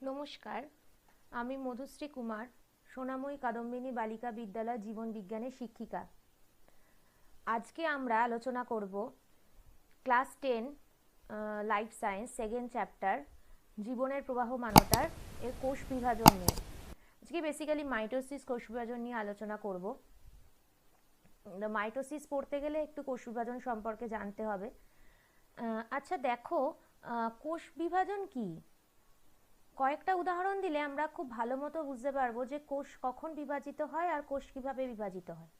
নমস্কার, আমি মধুশ্রী কুমার, সোনাময়ী কাদম্বিনী বালিকা বিদ্যালয় জীবন বিজ্ঞানের শিক্ষিকা। আজকে আমরা আলোচনা করব class 10 life science second chapter জীবনের প্রবাহমানতার এর কোষ বিভাজন নিয়ে। আজকে বেসিক্যালি মাইটোসিস কোষ বিভাজন নিয়ে আলোচনা করব। মাইটোসিস পড়তে গেলে একটু কোষ বিভাজন সম্পর্কে জানতে হবে। আচ্ছা দেখো, কোষ বিভাজন কি? কয়েকটা উদাহরণ দিলে আমরা খুব ভালো মতো বুঝতে পারবো যে কোষ কখন বিভাজিত হয় আর কোষ কিভাবে বিভাজিত হয়।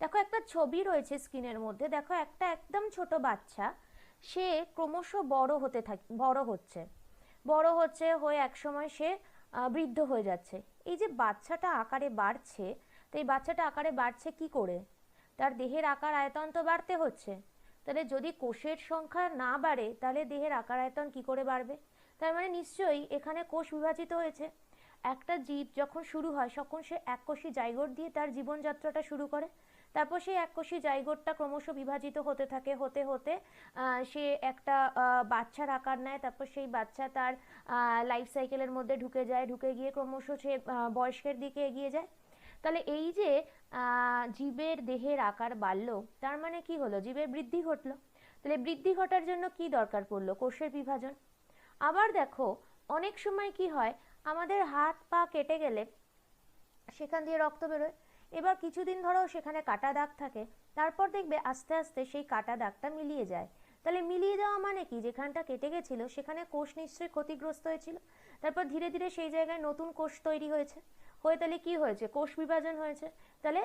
দেখো, একটা ছবি রয়েছে স্ক্রিনের মধ্যে। দেখো, একটা একদম ছোট বাচ্চা, সে ক্রমশ বড় হচ্ছে হয়ে একসময় সে বৃদ্ধ হয়ে যাচ্ছে। এই যে বাচ্চাটা আকারে বাড়ছে, তো এই বাচ্চাটা আকারে বাড়ছে কি করে? তার দেহের আকার আয়তন তো বাড়তে হচ্ছে। তাহলে যদি কোষের সংখ্যা না বাড়ে, তাহলে দেহের আকার আয়তন কি করে বাড়বে? তার মানে নিশ্চয়ই এখানে কোষ বিভাজিত হয়েছে। একটা জীব যখন শুরু হয় তখন সে এককোষী জাইগোট দিয়ে তার জীবনযাত্রাটা শুরু করে। তারপর সেই এককোষী জাইগোটটা ক্রমশ বিভাজিত হতে থাকে, হতে হতে সে একটা বাচ্চার আকার নেয়। তারপর সেই বাচ্চা তার লাইফ সাইকেলের মধ্যে ঢুকে গিয়ে ক্রমশ সে বয়স্কের দিকে এগিয়ে যায়। তাহলে এই যে জীবের দেহের আকার বাড়লো, তার মানে কি হলো? জীবের বৃদ্ধি ঘটলো। তাহলে বৃদ্ধি ঘটার জন্য কি দরকার পড়লো? কোষের বিভাজন। আবার দেখো, অনেক সময় কি হয়, আমাদের হাত পা কেটে গেলে সেখান দিয়ে রক্ত বেরোয়। এবার কিছুদিন ধরো সেখানে কাটা দাগ থাকে, তারপর দেখবে আস্তে আস্তে সেই কাটা দাগটা মিলিয়ে যায়। তাহলে মিলিয়ে যাওয়া মানে কি? যেখানটা কেটে গেছিল সেখানে কোষ নিশ্চয়ই ক্ষতিগ্রস্ত হয়েছিল। তারপর ধীরে ধীরে সেই জায়গায় নতুন কোষ তৈরি হয়েছে, হয়ে তাহলে কি হয়েছে? কোষ বিভাজন হয়েছে। তাহলে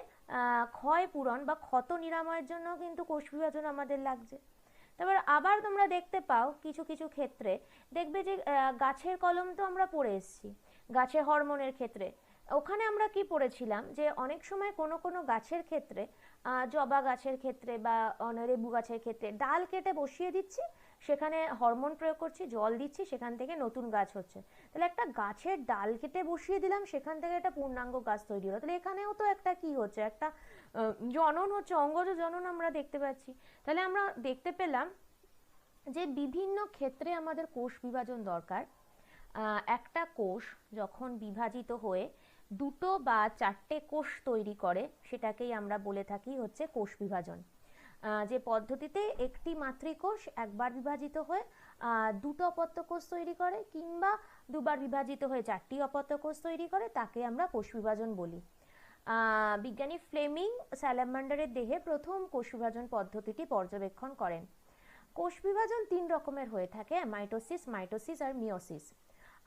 ক্ষয় পূরণ বা ক্ষত নিরাময়ের জন্য কিন্তু কোষ বিভাজন আমাদের লাগছে। তারপর আবার তোমরা দেখতে পাও কিছু কিছু ক্ষেত্রে, দেখবে যে গাছের কলম তো আমরা পড়ে এসেছি গাছের হরমোনের ক্ষেত্রে। ওখানে আমরা কি পড়েছিলাম যে অনেক সময় কোনো কোনো গাছের ক্ষেত্রে, জবা গাছের ক্ষেত্রে বা লেবু গাছের ক্ষেত্রে ডাল কেটে বসিয়ে দিচ্ছি, সেখানে হরমোন প্রয়োগ করছি, জল দিচ্ছি, সেখান থেকে নতুন গাছ হচ্ছে। তাহলে একটা গাছের ডাল কেটে বসিয়ে দিলাম, সেখান থেকে একটা পূর্ণাঙ্গ গাছ তৈরি হলো। তাহলে এখানেও তো একটা কি হচ্ছে? একটা জনন হচ্ছে, অঙ্গজ জনন আমরা দেখতে পাচ্ছি। তাহলে আমরা দেখতে পেলাম যে বিভিন্ন ক্ষেত্রে আমাদের কোষ বিভাজন দরকার। একটা কোষ যখন বিভাজিত হয়ে দুটো বা চারটে কোষ তৈরি করে, সেটাকেই আমরা বলে থাকি হচ্ছে কোষ বিভাজন। যে পদ্ধতিতে একটি মাতৃকোষ একবার বিভাজিত হয়ে দুটো অপত্য কোষ তৈরি করে, কিংবা দুবার বিভাজিত হয়ে চারটি অপত্য কোষ তৈরি করে, তাকে আমরা কোষ বিভাজন বলি। বিজ্ঞানী ফ্লেমিং স্যালামান্ডারের দেহে প্রথম কোষ বিভাজন পদ্ধতিটি পর্যবেক্ষণ করেন। কোষ বিভাজন তিন রকমের হয়ে থাকে: মাইটোসিস আর মিওসিস।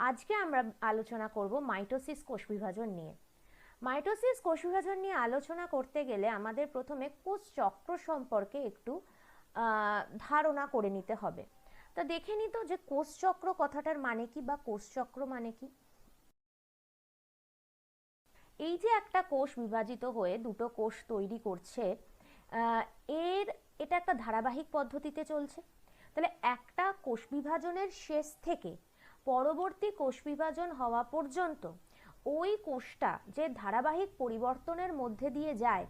আজকে আমরা আলোচনা করব মাইটোসিস কোষ বিভাজন নিয়ে। মাইটোসিস কোষ বিভাজন নিয়ে আলোচনা করতে গেলে আমাদের প্রথমে কোষ চক্র সম্পর্কে একটু ধারণা করে নিতে হবে। তা দেখে নিত যে কোষ চক্র কথাটার মানে কি, বা কোষ চক্র মানে কি। এই যে একটা কোষ বিভাজিত হয়ে দুটো কোষ তৈরি করছে, এটা একটা ধারাবাহিক পদ্ধতিতে চলছে। তাহলে একটা কোষ বিভাজনের শেষ থেকে পরবর্তী কোষ বিভাজন হওয়া পর্যন্ত ওই কোষটা যে ধারাবাহিক পরিবর্তনের মধ্যে দিয়ে যায়,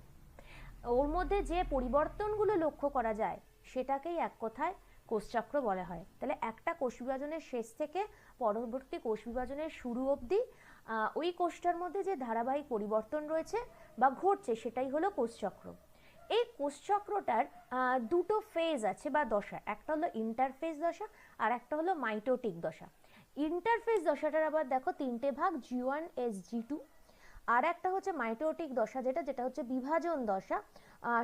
ওর মধ্যে যে পরিবর্তনগুলো লক্ষ্য করা যায়, সেটাকেই এক কথায় কোষচক্র বলা হয়। তাহলে একটা কোষ বিভাজনের শেষ থেকে পরবর্তী কোষ বিভাজনের শুরু অবধি ওই কোষটার মধ্যে যে ধারাবাহিক পরিবর্তন রয়েছে বা ঘটছে, সেটাই হলো কোষচক্র। এই কোষচক্রটার দুটো ফেজ আছে বা দশা। একটা হলো ইন্টারফেজ দশা, আর একটা হলো মাইটোটিক দশা। ইন্টারফেজ দশাটার আবার দেখো তিনটে ভাগ: G1, G2। আর একটা হচ্ছে মাইটোটিক দশা, যেটা হচ্ছে বিভাজন দশা।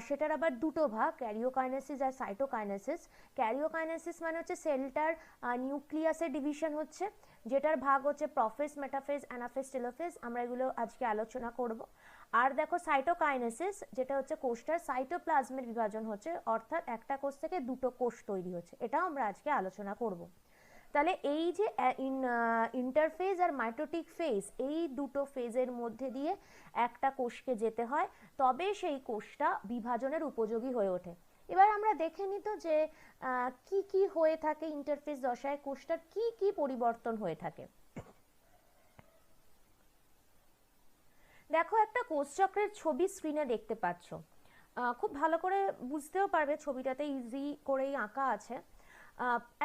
সেটার আবার দুটো ভাগ: ক্যারিওকাইনেসিস আর সাইটোকাইনেসিস। ক্যারিওকাইনেসিস মানে হচ্ছে সেলটার নিউক্লিয়াসের ডিভিশন হচ্ছে, যেটার ভাগ হচ্ছে প্রোফেজ, মেটাফেজ, অ্যানাফেজ, টেলোফেজ। আমরা এগুলো আজকে আলোচনা করব। আর দেখো সাইটোকাইনেসিস, যেটা হচ্ছে কোষটার সাইটোপ্লাজমের বিভাজন হচ্ছে, অর্থাৎ একটা কোষ থেকে দুটো কোষ তৈরি হচ্ছে। এটাও আমরা আজকে আলোচনা করব। তাহলে এই যে ইন্টারফেজ আর মাইটোটিক ফেজ, এই দুটো ফেজের মধ্যে দিয়ে একটা কোষকে যেতে হয়, তবে সেই কোষটা বিভাজনের উপযোগী হয়ে ওঠে। এবার আমরা দেখে নিত যে কি কি হয়ে থাকে ইন্টারফেজ দশায়, কোষটার কি কি পরিবর্তন হয়ে থাকে। দেখো, একটা কোষচক্রের ছবি স্ক্রিনে দেখতে পাচ্ছ। খুব ভালো করে বুঝতেও পারবে, ছবিটাতে ইজি করেই আঁকা আছে।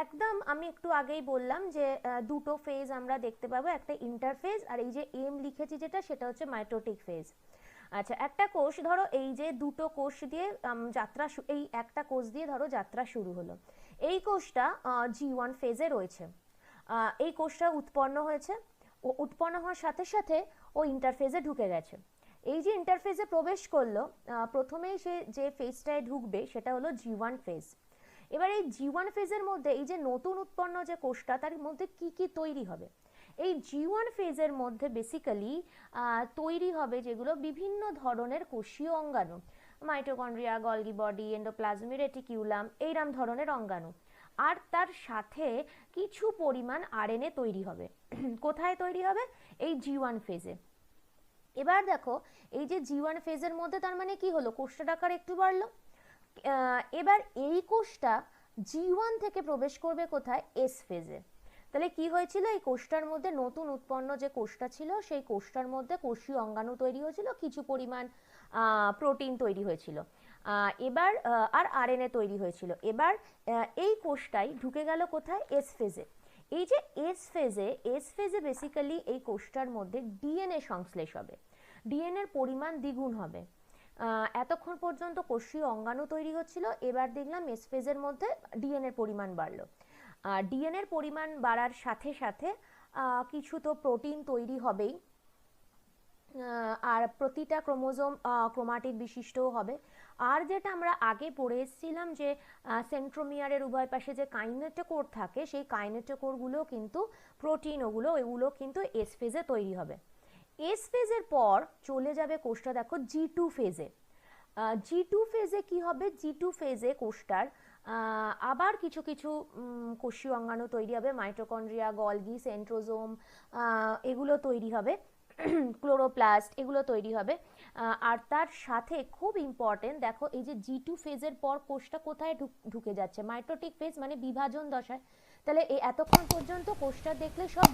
একদম আমি একটু আগেই বললাম যে দুটো ফেজ আমরা দেখতে পাবো, একটা ইন্টারফেজ আর এই যে এম লিখেছি যেটা সেটা হচ্ছে মাইটোটিক ফেজ। আচ্ছা, একটা কোষ ধরো এই যে দুটো কোষ দিয়ে এই একটা কোষ দিয়ে ধরো যাত্রা শুরু হলো। এই কোষটা G1 ফেজে রয়েছে। এই কোষটা উৎপন্ন হয়েছে, ও উৎপন্ন হওয়ার সাথে সাথে ও ইন্টারফেজে ঢুকে গেছে। এই যে ইন্টারফেজে প্রবেশ করলো, প্রথমেই সে যে ফেজটায় ঢুকবে সেটা হলো G1 ফেজ। এবার এই G1 ফেজের মধ্যে এই যে নতুন উৎপন্ন যে কোষটা তার মধ্যে কি কি তৈরি হবে? এই G1 ফেজের মধ্যে বেসিক্যালি তৈরি হবে যেগুলো বিভিন্ন ধরনের কোষীয় অঙ্গাণু, mitochondria, Golgi body, endoplasmic reticulum, এইরকম ধরনের অঙ্গাণু। আর তার সাথে কিছু পরিমাণ আরএনএ তৈরি হবে। কোথায় তৈরি হবে? এই G1 ফেজে। এবার দেখো এই যে G1 ফেজের মধ্যে তার মানে কি হলো, কোষটার আকার একটু বাড়লো। এবার এই কোষটা G1 থেকে প্রবেশ করবে কোথায়? এস ফেজে। তাহলে কি হয়েছিল, এই কোষটার মধ্যে নতুন উৎপন্ন যে কোষটা ছিল সেই কোষটার মধ্যে কোষীয় অঙ্গাণু তৈরি হয়েছিল, কিছু পরিমাণ প্রোটিন তৈরি হয়েছিল, এবার আর আরএনএ তৈরি হয়েছিল। এবার এই কোষটাই ঢুকে গেল কোথায়? এস ফেজে। এই যে এস ফেজে বেসিক্যালি এই কোষটার মধ্যে ডিএনএ সংশ্লেষ হবে, ডিএনএর পরিমাণ দ্বিগুণ হবে। এতক্ষণ পর্যন্ত কোষীয় অঙ্গাণু তৈরি হচ্ছিল, এবার দেখলাম এস ফেজের মধ্যে ডিএনএর পরিমাণ বাড়লো। ডিএনএর পরিমাণ বাড়ার সাথে সাথে কিছু তো প্রোটিন তৈরি হবেই, আর প্রতিটা ক্রোমোজোম ক্রোমাটিড বিশিষ্টও হবে। আর যেটা আমরা আগে পড়ে এসেছিলাম যে সেন্ট্রোমিয়ারের উভয় পাশে যে কাইনেটোকোর থাকে, সেই কাইনেটোকোরগুলো কিন্তু প্রোটিন, এগুলো কিন্তু এস ফেজে তৈরি হবে। এস ফেজের পর চলে যাবে কোষটা দেখো G2 ফেজে। G2 ফেজে কি হবে? G2 ফেজে কোষটার আবার কিছু কিছু কোষীয় অঙ্গাণু তৈরি হবে, মাইটোকন্ড্রিয়া, গলগি, সেন্ট্রোজোম, এগুলো তৈরি হবে, ক্লোরোপ্লাস্ট, এগুলো তৈরি হবে। আর তার সাথে খুব ইম্পর্টেন্ট, দেখো এই যে G2 ফেজের পর কোষটা কোথায় ঢুকে যাচ্ছে? মাইটোটিক ফেজ, মানে বিভাজন দশায়। তাহলে এই এতক্ষণ পর্যন্ত কোষটা দেখলে সব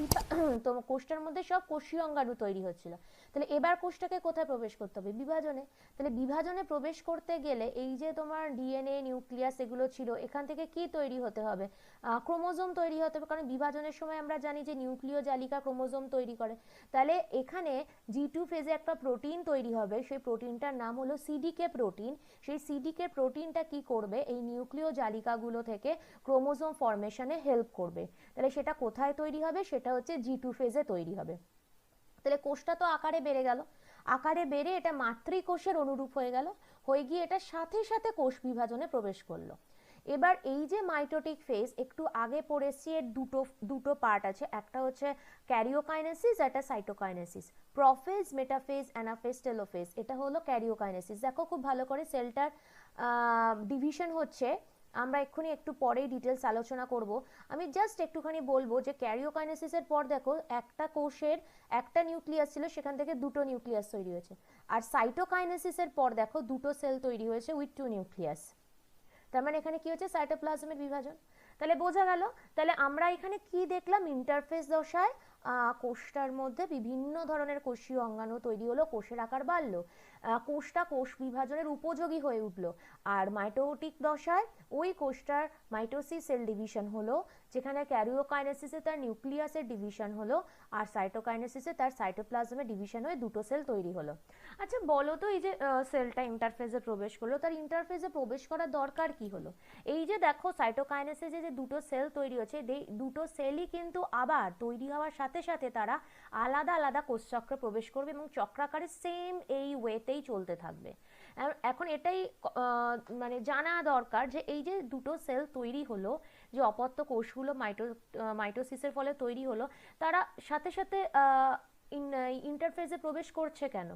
তো কোষটার মধ্যে সব কোষীয় অঙ্গাণু তৈরি হচ্ছিল। তাহলে এবার কোষটাকে কোথায় প্রবেশ করতে হবে? বিভাজনে। তাহলে বিভাজনে প্রবেশ করতে গেলে এই যে তোমার ডিএনএ, নিউক্লিয়াস এগুলো ছিল, এখান থেকে কি তৈরি হতে হবে? ক্রোমোজোম তৈরি হতে হবে, কারণ বিভাজনের সময় আমরা জানি যে নিউক্লিয় জালিকা ক্রোমোজোম তৈরি করে। তাহলে এখানে G2 ফেজে একটা প্রোটিন তৈরি হবে, সেই প্রোটিনটার নাম হলো সিডিকে প্রোটিন। সেই সিডিকে প্রোটিনটা কি করবে? এই নিউক্লিয় জালিকাগুলো থেকে ক্রোমোজোম ফরমেশনে হেল্প করবে। তাহলে সেটা কোথায় তৈরি হবে? সেটা হচ্ছে G2 ফেজে তৈরি হবে। তাহলে কোষটা তো আকারে বেড়ে গেল, আকারে বেড়ে এটা মাতৃকোষের অনুরূপ হয়ে গেল, হয়ে গিয়ে এটা সাথে সাথে কোষ বিভাজনে প্রবেশ করলো। এবার এই যে মাইটোটিক ফেজ একটু আগে পড়েছি, এর দুটো পার্ট আছে, একটা হচ্ছে ক্যারিওকাইনেসিস, একটা cytokinesis. Prophase, metaphase, anaphase, telophase, এটা হলো ক্যারিওকাইনেসিস। দেখো খুব ভালো করে সেলটার ডিভিশন হচ্ছে, আমরা এক্ষুনি একটু পরেই ডিটেলস আলোচনা করব। আমি জাস্ট একটুখানি বলবো যে ক্যারিওকাইনেসিসের পর দেখো একটা কোষের একটা নিউক্লিয়াস ছিল, সেখান থেকে দুটো নিউক্লিয়াস তৈরি হয়েছে। আর সাইটোকাইনেসিসের পর দেখো দুটো সেল তৈরি হয়েছে উইথ টু নিউক্লিয়াস। তার মানে এখানে কি হচ্ছে? সাইটোপ্লাজমের বিভাজন। তাহলে বোঝা গেল। তাহলে আমরা এখানে কি দেখলাম? ইন্টারফেস দশায় কোষটার মধ্যে বিভিন্ন ধরনের কোষীয় অঙ্গাণু তৈরি হলো, কোষের আকার বাড়লো, কোষটা কোষ বিভাজনের উপযোগী হয়ে উঠলো। আর মাইটোটিক দশায় ওই কোষটার মাইটোসিস সেল ডিভিশন হলো, যেখানে ক্যারিওকাইনেসিসে তার নিউক্লিয়াসের ডিভিশন হলো, আর সাইটোকাইনেসিসে তার সাইটোপ্লাজমের ডিভিশন হয়ে দুটো সেল তৈরি হলো। আচ্ছা বলো তো, এই যে সেলটা ইন্টারফেসে প্রবেশ করলো, তার ইন্টারফেসে প্রবেশ করার দরকার কি হলো? এই যে দেখো সাইটোকাইনেসিসে যে দুটো সেল তৈরি হচ্ছে, দুটো সেলই কিন্তু আবার তৈরি হওয়ার সাথে সাথে তারা আলাদা আলাদা কোষচক্রে প্রবেশ করবে এবং চক্রাকারে সেম এই ওয়েতেই চলতে থাকবে। এখন এটাই মানে জানা দরকার যে এই যে দুটো সেল তৈরি হলো, যে অপত্য কোষগুলো মাইটোসিসের ফলে তৈরি হলো, তারা সাথে সাথে ইন্টারফেসে প্রবেশ করছে কেন?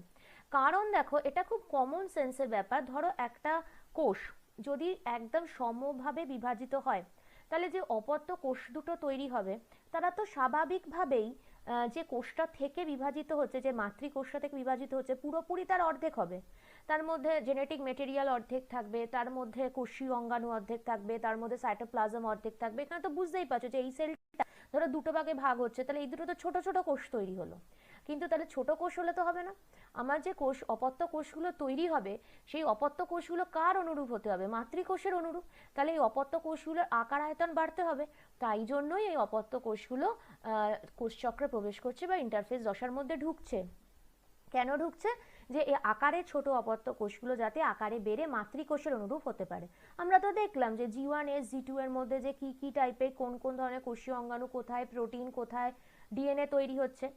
কারণ দেখো এটা খুব কমন সেন্সের ব্যাপার। ধরো একটা কোষ যদি একদম সমভাবে বিভাজিত হয়, তাহলে যে অপত্য কোষ দুটো তৈরি হবে, তারা তো স্বাভাবিকভাবেই যে কোষটা থেকে বিভাজিত হচ্ছে, যে মাতৃকোষটা থেকে বিভাজিত হচ্ছে, পুরোপুরি তার অর্ধেক হবে। তার মধ্যে জেনেটিক মেটেরিয়াল অর্ধেক থাকবে, তার মধ্যে কোষীয় অঙ্গাণু অর্ধেক থাকবে, তার মধ্যে সাইটোপ্লাজম অর্ধেক থাকবে। এখানে তো বুঝতেই পারছো যে এই সেলটা ধরো দুটো ভাগে ভাগ হচ্ছে, তাহলে এই দুটো তো ছোট ছোট কোষ তৈরি হলো। কিন্তু তাহলে ছোট কোষ হলে তো হবে না, আমার যে কোষ অপত্য কোষগুলো তৈরি হবে সেই অপত্য কোষগুলো কার অনুরূপ হতে হবে? মাতৃকোষের অনুরূপ। তাহলে এই অপত্য কোষগুলোর আকার আয়তন বাড়তে হবে, তাই জন্যই এই অপত্য কোষগুলো কোষচক্রে প্রবেশ করছে বা ইন্টারফেস দশার মধ্যে ঢুকছে। কেন ঢুকছে? যে এই আকারে ছোট অপত্য কোষগুলো যাতে আকারে বেড়ে মাতৃকোষের অনুরূপ হতে পারে। আমরা তো দেখলাম যে G1S G2 এর মধ্যে যে কি কি টাইপের কোন কোন ধরনের কোষীয় অঙ্গাণু কোথায়, প্রোটিন কোথায়, ডিএনএ তৈরি হচ্ছে।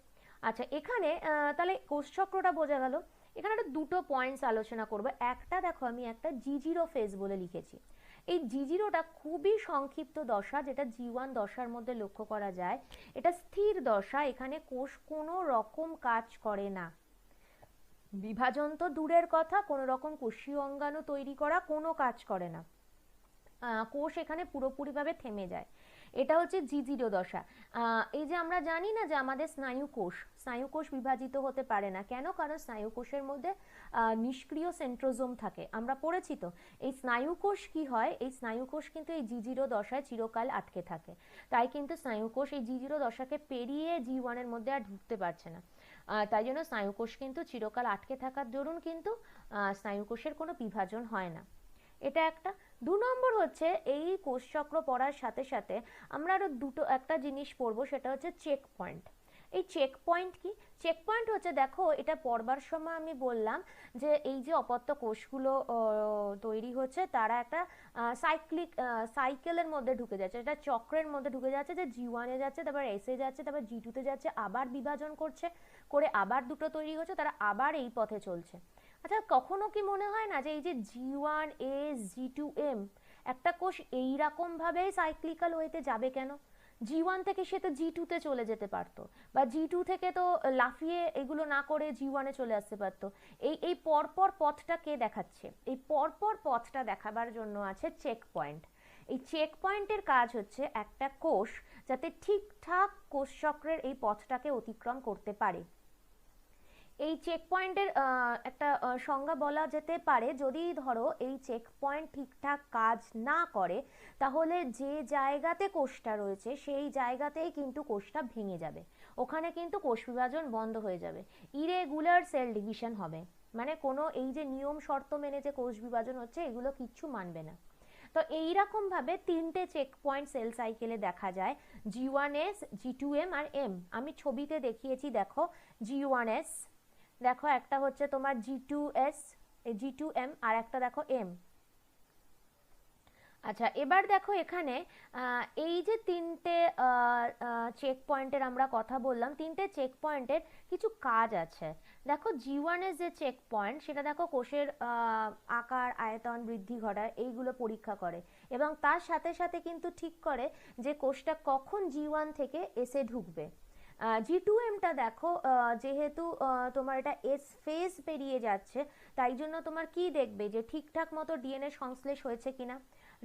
আচ্ছা, এখানে তাহলে কোষচক্রটা বোঝা গেল। এখানে একটা দুটো পয়েন্টস আলোচনা করব। একটা দেখো, আমি একটা G0 ফেজ বলে লিখেছি। এই G0টা খুবই সংক্ষিপ্ত দশা, যেটা G1 দশার মধ্যে লক্ষ্য করা যায়। এটা স্থির দশা, এখানে কোষ কোনো রকম কাজ করে না। বিভাজন তো দূরের কথা, কোনো রকম কোষীয় অঙ্গাণু তৈরি করা কোনো কাজ করে না, কোষ এখানে পুরোপুরিভাবে থেমে যায়। এটা হচ্ছে G0 দশা। এই যে আমরা জানি না যে আমাদের স্নায়ু কোষ বিভাজিত হতে পারে না, কেন? কারণ স্নায়ু কোষের মধ্যে নিষ্ক্রিয় সেন্ট্রোজোম থাকে, আমরা পড়েছি তো। এই স্নায়ু কোষ কি হয়, এই স্নায়ু কোষ কিন্তু এই G0 দশায় চিরকাল আটকে থাকে, তাই কিন্তু স্নায়ু কোষ এই G0 দশাকে পেরিয়ে G1 এর মধ্যে আর ঢুকতে পারছে না। তাই জন্য স্নায়ু কোষ কিন্তু চিরকাল আটকে থাকার দরুন কিন্তু স্নায়ু কোষের কোনো বিভাজন হয় না। এটা একটা। 2 নম্বর হচ্ছে, এই কোষচক্র পড়ার সাথে সাথে আমরা আরো একটা জিনিস পড়বো, সেটা হচ্ছে চেক পয়েন্ট। এই চেক পয়েন্ট কি? চেক পয়েন্ট হচ্ছে, দেখো এটা পড়বার সময় আমি বললাম যে এই যে অপত্য কোষগুলো তৈরি হচ্ছে, তারা একটা সাইকেলের মধ্যে ঢুকে যাচ্ছে, এটা চক্রের মধ্যে ঢুকে যাচ্ছে, যে G1 এ যাচ্ছে, তারপর S এ যাচ্ছে, তারপর G2 তে যাচ্ছে, আবার বিভাজন করছে, করে আবার দুটো তৈরি হচ্ছে, তারা আবার এই পথে চলছে। আচ্ছা, কখনো কি মনে হয় না যে এই যে G1S G2M, একটা কোষ এইরকম ভাবে সাইক্লিক্যাল ওয়েতে যাবে কেন? G1 থেকে সে তো G2 তে চলে যেতে পারতো, বা G2 থেকে তো লাফিয়ে এগুলো না করে G1 এ চলে আসতে পারতো। এই এই পরপর পথটা কে দেখাচ্ছে? এই পরপর পথটা দেখাবার জন্য আছে চেক পয়েন্ট। এই চেক পয়েন্টের কাজ হচ্ছে একটা কোষ যাতে ঠিকঠাক কোষচক্রের এই পথটাকে অতিক্রম করতে পারে। এই চেক পয়েন্টের একটা সংজ্ঞা বলা যেতে পারে, যদি ধরো এই চেক পয়েন্ট ঠিকঠাক কাজ না করে, তাহলে যে জায়গাতে কোষটা রয়েছে সেই জায়গাতেই কিন্তু কোষটা ভেঙে যাবে, ওখানে কিন্তু কোষ বিভাজন বন্ধ হয়ে যাবে, ইরেগুলার সেল ডিভিশন হবে, মানে কোনো এই যে নিয়ম শর্ত মেনে যে কোষ বিভাজন হচ্ছে এগুলো কিচ্ছু মানবে না। তো এইরকম ভাবে তিনটে চেক পয়েন্ট সেল সাইকেলে দেখা যায়, G1S G2M আর M। আমি ছবিতে দেখিয়েছি, দেখো G1S, দেখো একটা হচ্ছে তোমার G2S, G2M, আর একটা দেখো M। আচ্ছা, এবার দেখো এখানে এই যে তিনটে চেক পয়েন্টের আমরা কথা বললাম, তিনটে চেক পয়েন্টের কিছু কাজ আছে। দেখো G1 এর যে চেক পয়েন্ট, সেটা দেখো কোষের আকার আয়তন বৃদ্ধি ঘটায়, এইগুলো পরীক্ষা করে, এবং তার সাথে সাথে কিন্তু ঠিক করে যে কোষটা কখন G1 থেকে এসে ঢুকবে। G2Mটা দেখো, যেহেতু তোমার এটা S ফেজ পেরিয়ে যাচ্ছে, তাই জন্য তোমার কি দেখবে, যে ঠিকঠাক মতো ডিএনএ সংশ্লেষ হয়েছে কিনা,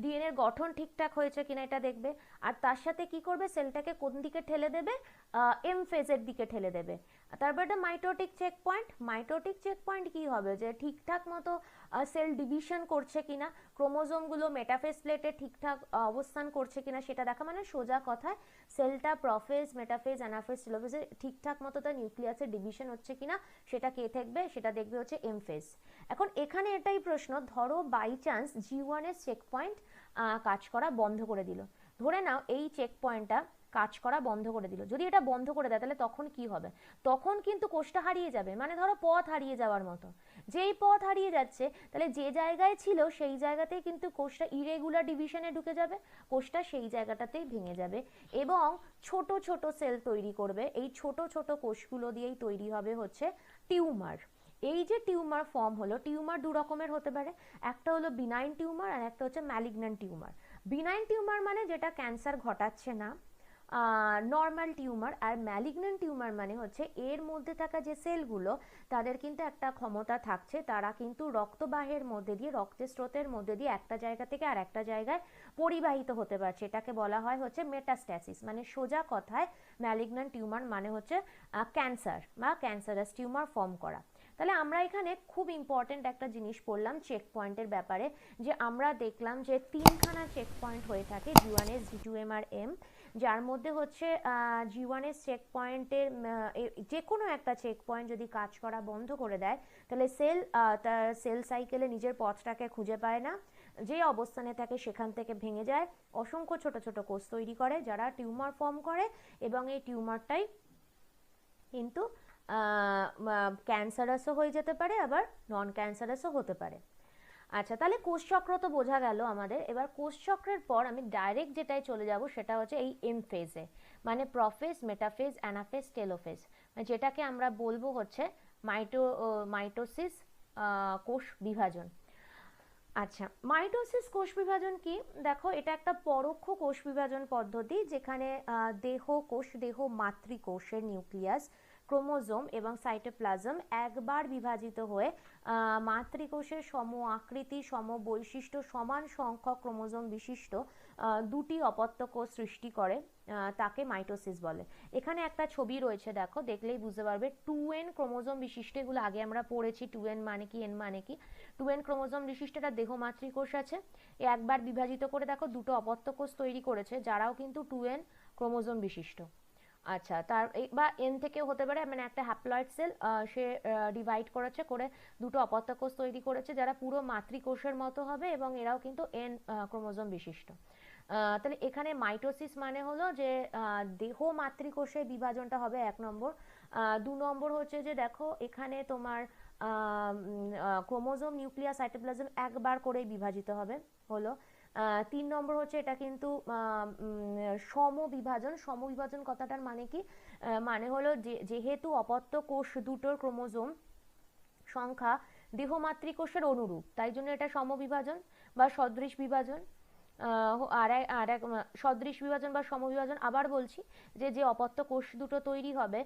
ডিএনএর গঠন ঠিকঠাক হয়েছে কিনা এটা দেখবে, আর তার সাথে কি করবে, সেলটাকে কোন দিকে ঠেলে দেবে, এম ফেজের দিকে ঠেলে দেবে। তারপর এটা mitotic check point. Mitotic check point কি হবে, যে ঠিকঠাক মতো সেল ডিভিশন করছে কিনা, ক্রোমোজোমগুলো মেটাফেজ প্লেটে ঠিকঠাক অবস্থান করছে কিনা সেটা দেখা, মানে সোজা কথায় সেলটা প্রোফেজ মেটাফেজ অ্যানাফেজ টেলোফেজে ঠিকঠাক মতো তার নিউক্লিয়াসের ডিভিশন হচ্ছে কিনা সেটা কে দেখবে, সেটা দেখবে হচ্ছে এম ফেজ। এখন এখানে এটাই প্রশ্ন, ধরো বাই চান্স G1 এর চেক পয়েন্ট কাজ করা বন্ধ করে দিল, ধরে নাও এই চেক পয়েন্টটা কাজ করা বন্ধ করে দিল, যদি এটা বন্ধ করে দেয় তাহলে তখন কি হবে? তখন কিন্তু কোষটা হারিয়ে যাবে, মানে ধরো পথ হারিয়ে যাওয়ার মতো। যেই পথ হারিয়ে যাচ্ছে, তাহলে যে জায়গায় ছিল সেই জায়গাতেই কিন্তু কোষটা ইরেগুলার ডিভিশনে ঢুকে যাবে, কোষটা সেই জায়গাটাতেই ভেঙে যাবে এবং ছোট ছোট সেল তৈরি করবে। এই ছোট ছোট কোষগুলো দিয়েই তৈরি হবে হচ্ছে টিউমার। এই যে টিউমার ফর্ম হলো, টিউমার দু রকমের হতে পারে, একটা হলো বিনাইন টিউমার আর একটা হচ্ছে ম্যালিগন্যান্ট টিউমার। বিনাইন টিউমার মানে যেটা ক্যান্সার ঘটাচ্ছে না, নর্মাল টিউমার। আর ম্যালিগন্যান্ট টিউমার মানে হচ্ছে এর মধ্যে থাকা যে সেলগুলো, তাদের কিন্তু একটা ক্ষমতা থাকছে, তারা কিন্তু রক্তবাহের মধ্যে দিয়ে, রক্তের স্রোতের মধ্যে দিয়ে একটা জায়গা থেকে আর একটা জায়গায় পরিবাহিত হতে পারছে, এটাকে বলা হয় হচ্ছে মেটাস্ট্যাসিস। মানে সোজা কথায় ম্যালিগন্যান্ট টিউমার মানে হচ্ছে ক্যান্সার বা ক্যান্সারাস টিউমার ফর্ম করা। তাহলে আমরা এখানে খুব ইম্পর্টেন্ট একটা জিনিস পড়লাম চেক পয়েন্টের ব্যাপারে, যে আমরা দেখলাম যে তিনখানা চেক পয়েন্ট হয়ে থাকে, G1S G2M আর M। যার মধ্যে হচ্ছে G1 এর চেক পয়েন্টের যে কোনো একটা চেক পয়েন্ট যদি কাজ করা বন্ধ করে দেয়, তাহলে সেল তার সেল সাইকেলে নিজের পথটাকে খুঁজে পায় না, যে অবস্থানে থাকে সেখান থেকে ভেঙে যায়, অসংখ্য ছোট ছোট কোষ তৈরি করে যারা টিউমার ফর্ম করে, এবং এই টিউমারটাই কিন্তু ক্যান্সারাসও হয়ে যেতে পারে, আবার নন ক্যান্সারাসও হতে পারে। আচ্ছা, তাহলে কোষচক্র তো বোঝা গেল আমাদের। এবার কোষচক্রের পর আমি ডাইরেক্ট যেটাই চলে যাব সেটা হচ্ছে এই এম ফেজে, মানে প্রোফেজ, মেটাফেজ, অ্যানাফেজ, টেলোফেজ, যেটাকে আমরা বলবো হচ্ছে মাইটোসিস, কোষ বিভাজন। আচ্ছা, মাইটোসিস কোষ বিভাজন কি? দেখো, এটা একটা পরোক্ষ কোষ বিভাজন পদ্ধতি, যেখানে দেহ মাতৃকোষের নিউক্লিয়াস, ক্রোমোজোম এবং সাইটোপ্লাজম একবার বিভাজিত হয়ে মাতৃকোষের সম আকৃতি, সম বৈশিষ্ট্য, সমান সংখ্যক ক্রোমোজোম বিশিষ্ট দুটি অপত্য কোষ সৃষ্টি করে, তাকে মাইটোসিস বলে। এখানে একটা ছবি রয়েছে, দেখো, দেখলেই বুঝতে পারবে। 2n ক্রোমোজোম বিশিষ্ট, এগুলো আগে আমরা পড়েছি, 2n মানে কি, n মানে কি। 2n ক্রোমোজোম বিশিষ্ট একটা দেহ মাতৃকোষ আছে, একবার বিভাজিত করে দেখো দুটো অপত্য কোষ তৈরি করেছে, যারাও কিন্তু 2n ক্রোমোজোম বিশিষ্ট। আচ্ছা, তার বা এন থেকেও হতে পারে, মানে একটা হ্যাপ্লয়েড সেল সে ডিভাইড করেছে, করে দুটো অপত্য কোষ তৈরি করেছে যারা পুরো মাতৃকোষের মতো হবে, এবং এরাও কিন্তু এন ক্রোমোজোম বিশিষ্ট। তাহলে এখানে মাইটোসিস মানে হলো যে দেহ মাতৃকোষের বিভাজনটা হবে 1 নম্বর। 2 নম্বর হচ্ছে যে দেখো, এখানে তোমার ক্রোমোজোম, নিউক্লিয়াস, সাইটোপ্লাজম একবার করেই বিভাজিত হবে, হলো। 3 নম্বর হচ্ছে এটা কিন্তু সমবিভাজন। সমবিভাজন কথাটার মানে কি? মানে হলো যেহেতু অপত্য কোষ দুটোর ক্রোমোজোম সংখ্যা দেহ মাতৃকোষের অনুরূপ, তাই জন্য এটা সমবিভাজন বা সদৃশ বিভাজন। আর এক সদৃশ বিভাজন বা সমবিভাজন। আবার বলছি, যে অপত্য কোষ দুটো তৈরি হবে,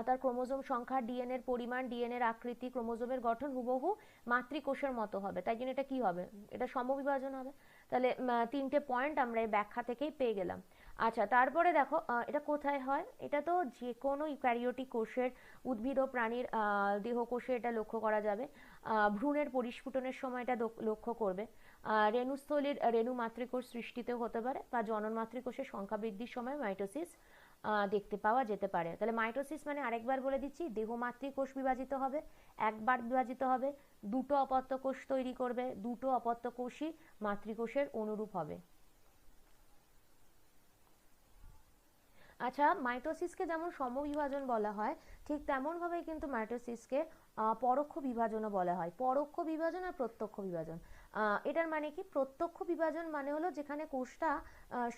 তার ক্রোমোজোম সংখ্যা, ডিএনএর পরিমাণ, ডিএনএর আকৃতি, ক্রোমোজোমের গঠন হুবহু মাতৃকোষের মতো হবে, তাই জন্য এটা কি হবে? এটা সমবিভাজন হবে। তাহলে 3টে পয়েন্ট আমরা এই ব্যাখ্যা থেকেই পেয়ে গেলাম। আচ্ছা, তারপরে দেখো, এটা কোথায় হয়? এটা তো যে কোনো ইউক্যারিওটিক কোষের, উদ্ভিদ ও প্রাণীর দেহকোষে এটা লক্ষ্য করা যাবে। ভ্রূণের পরিস্ফুটনের সময় এটা লক্ষ্য করবে। রেণুস্থলীর রেণু মাতৃকোষ সৃষ্টিতেও হতে পারে, বা জনন মাতৃকোষের সংখ্যা বৃদ্ধির সময় মাইটোসিস দেখতে পাওয়া যেতে পারে। তাহলে মাইটোসিস মানে আরেকবার বলে দিচ্ছি, দেহ মাতৃকোষ বিভাজিত হবে, একবার বিভাজিত হবে, দুটো অপত্য কোষ তৈরি করবে, দুটো অপত্য কোষই মাতৃকোষের অনুরূপ হবে। আচ্ছা, মাইটোসিসকে যেমন সমবিভাজন বলা হয়, ঠিক তেমনভাবেই কিন্তু মাইটোসিসকে পরোক্ষ বিভাজনও বলা হয়। পরোক্ষ বিভাজন আর প্রত্যক্ষ বিভাজন, এটার মানে কি? প্রত্যক্ষ বিভাজন মানে হলো যেখানে কোষটা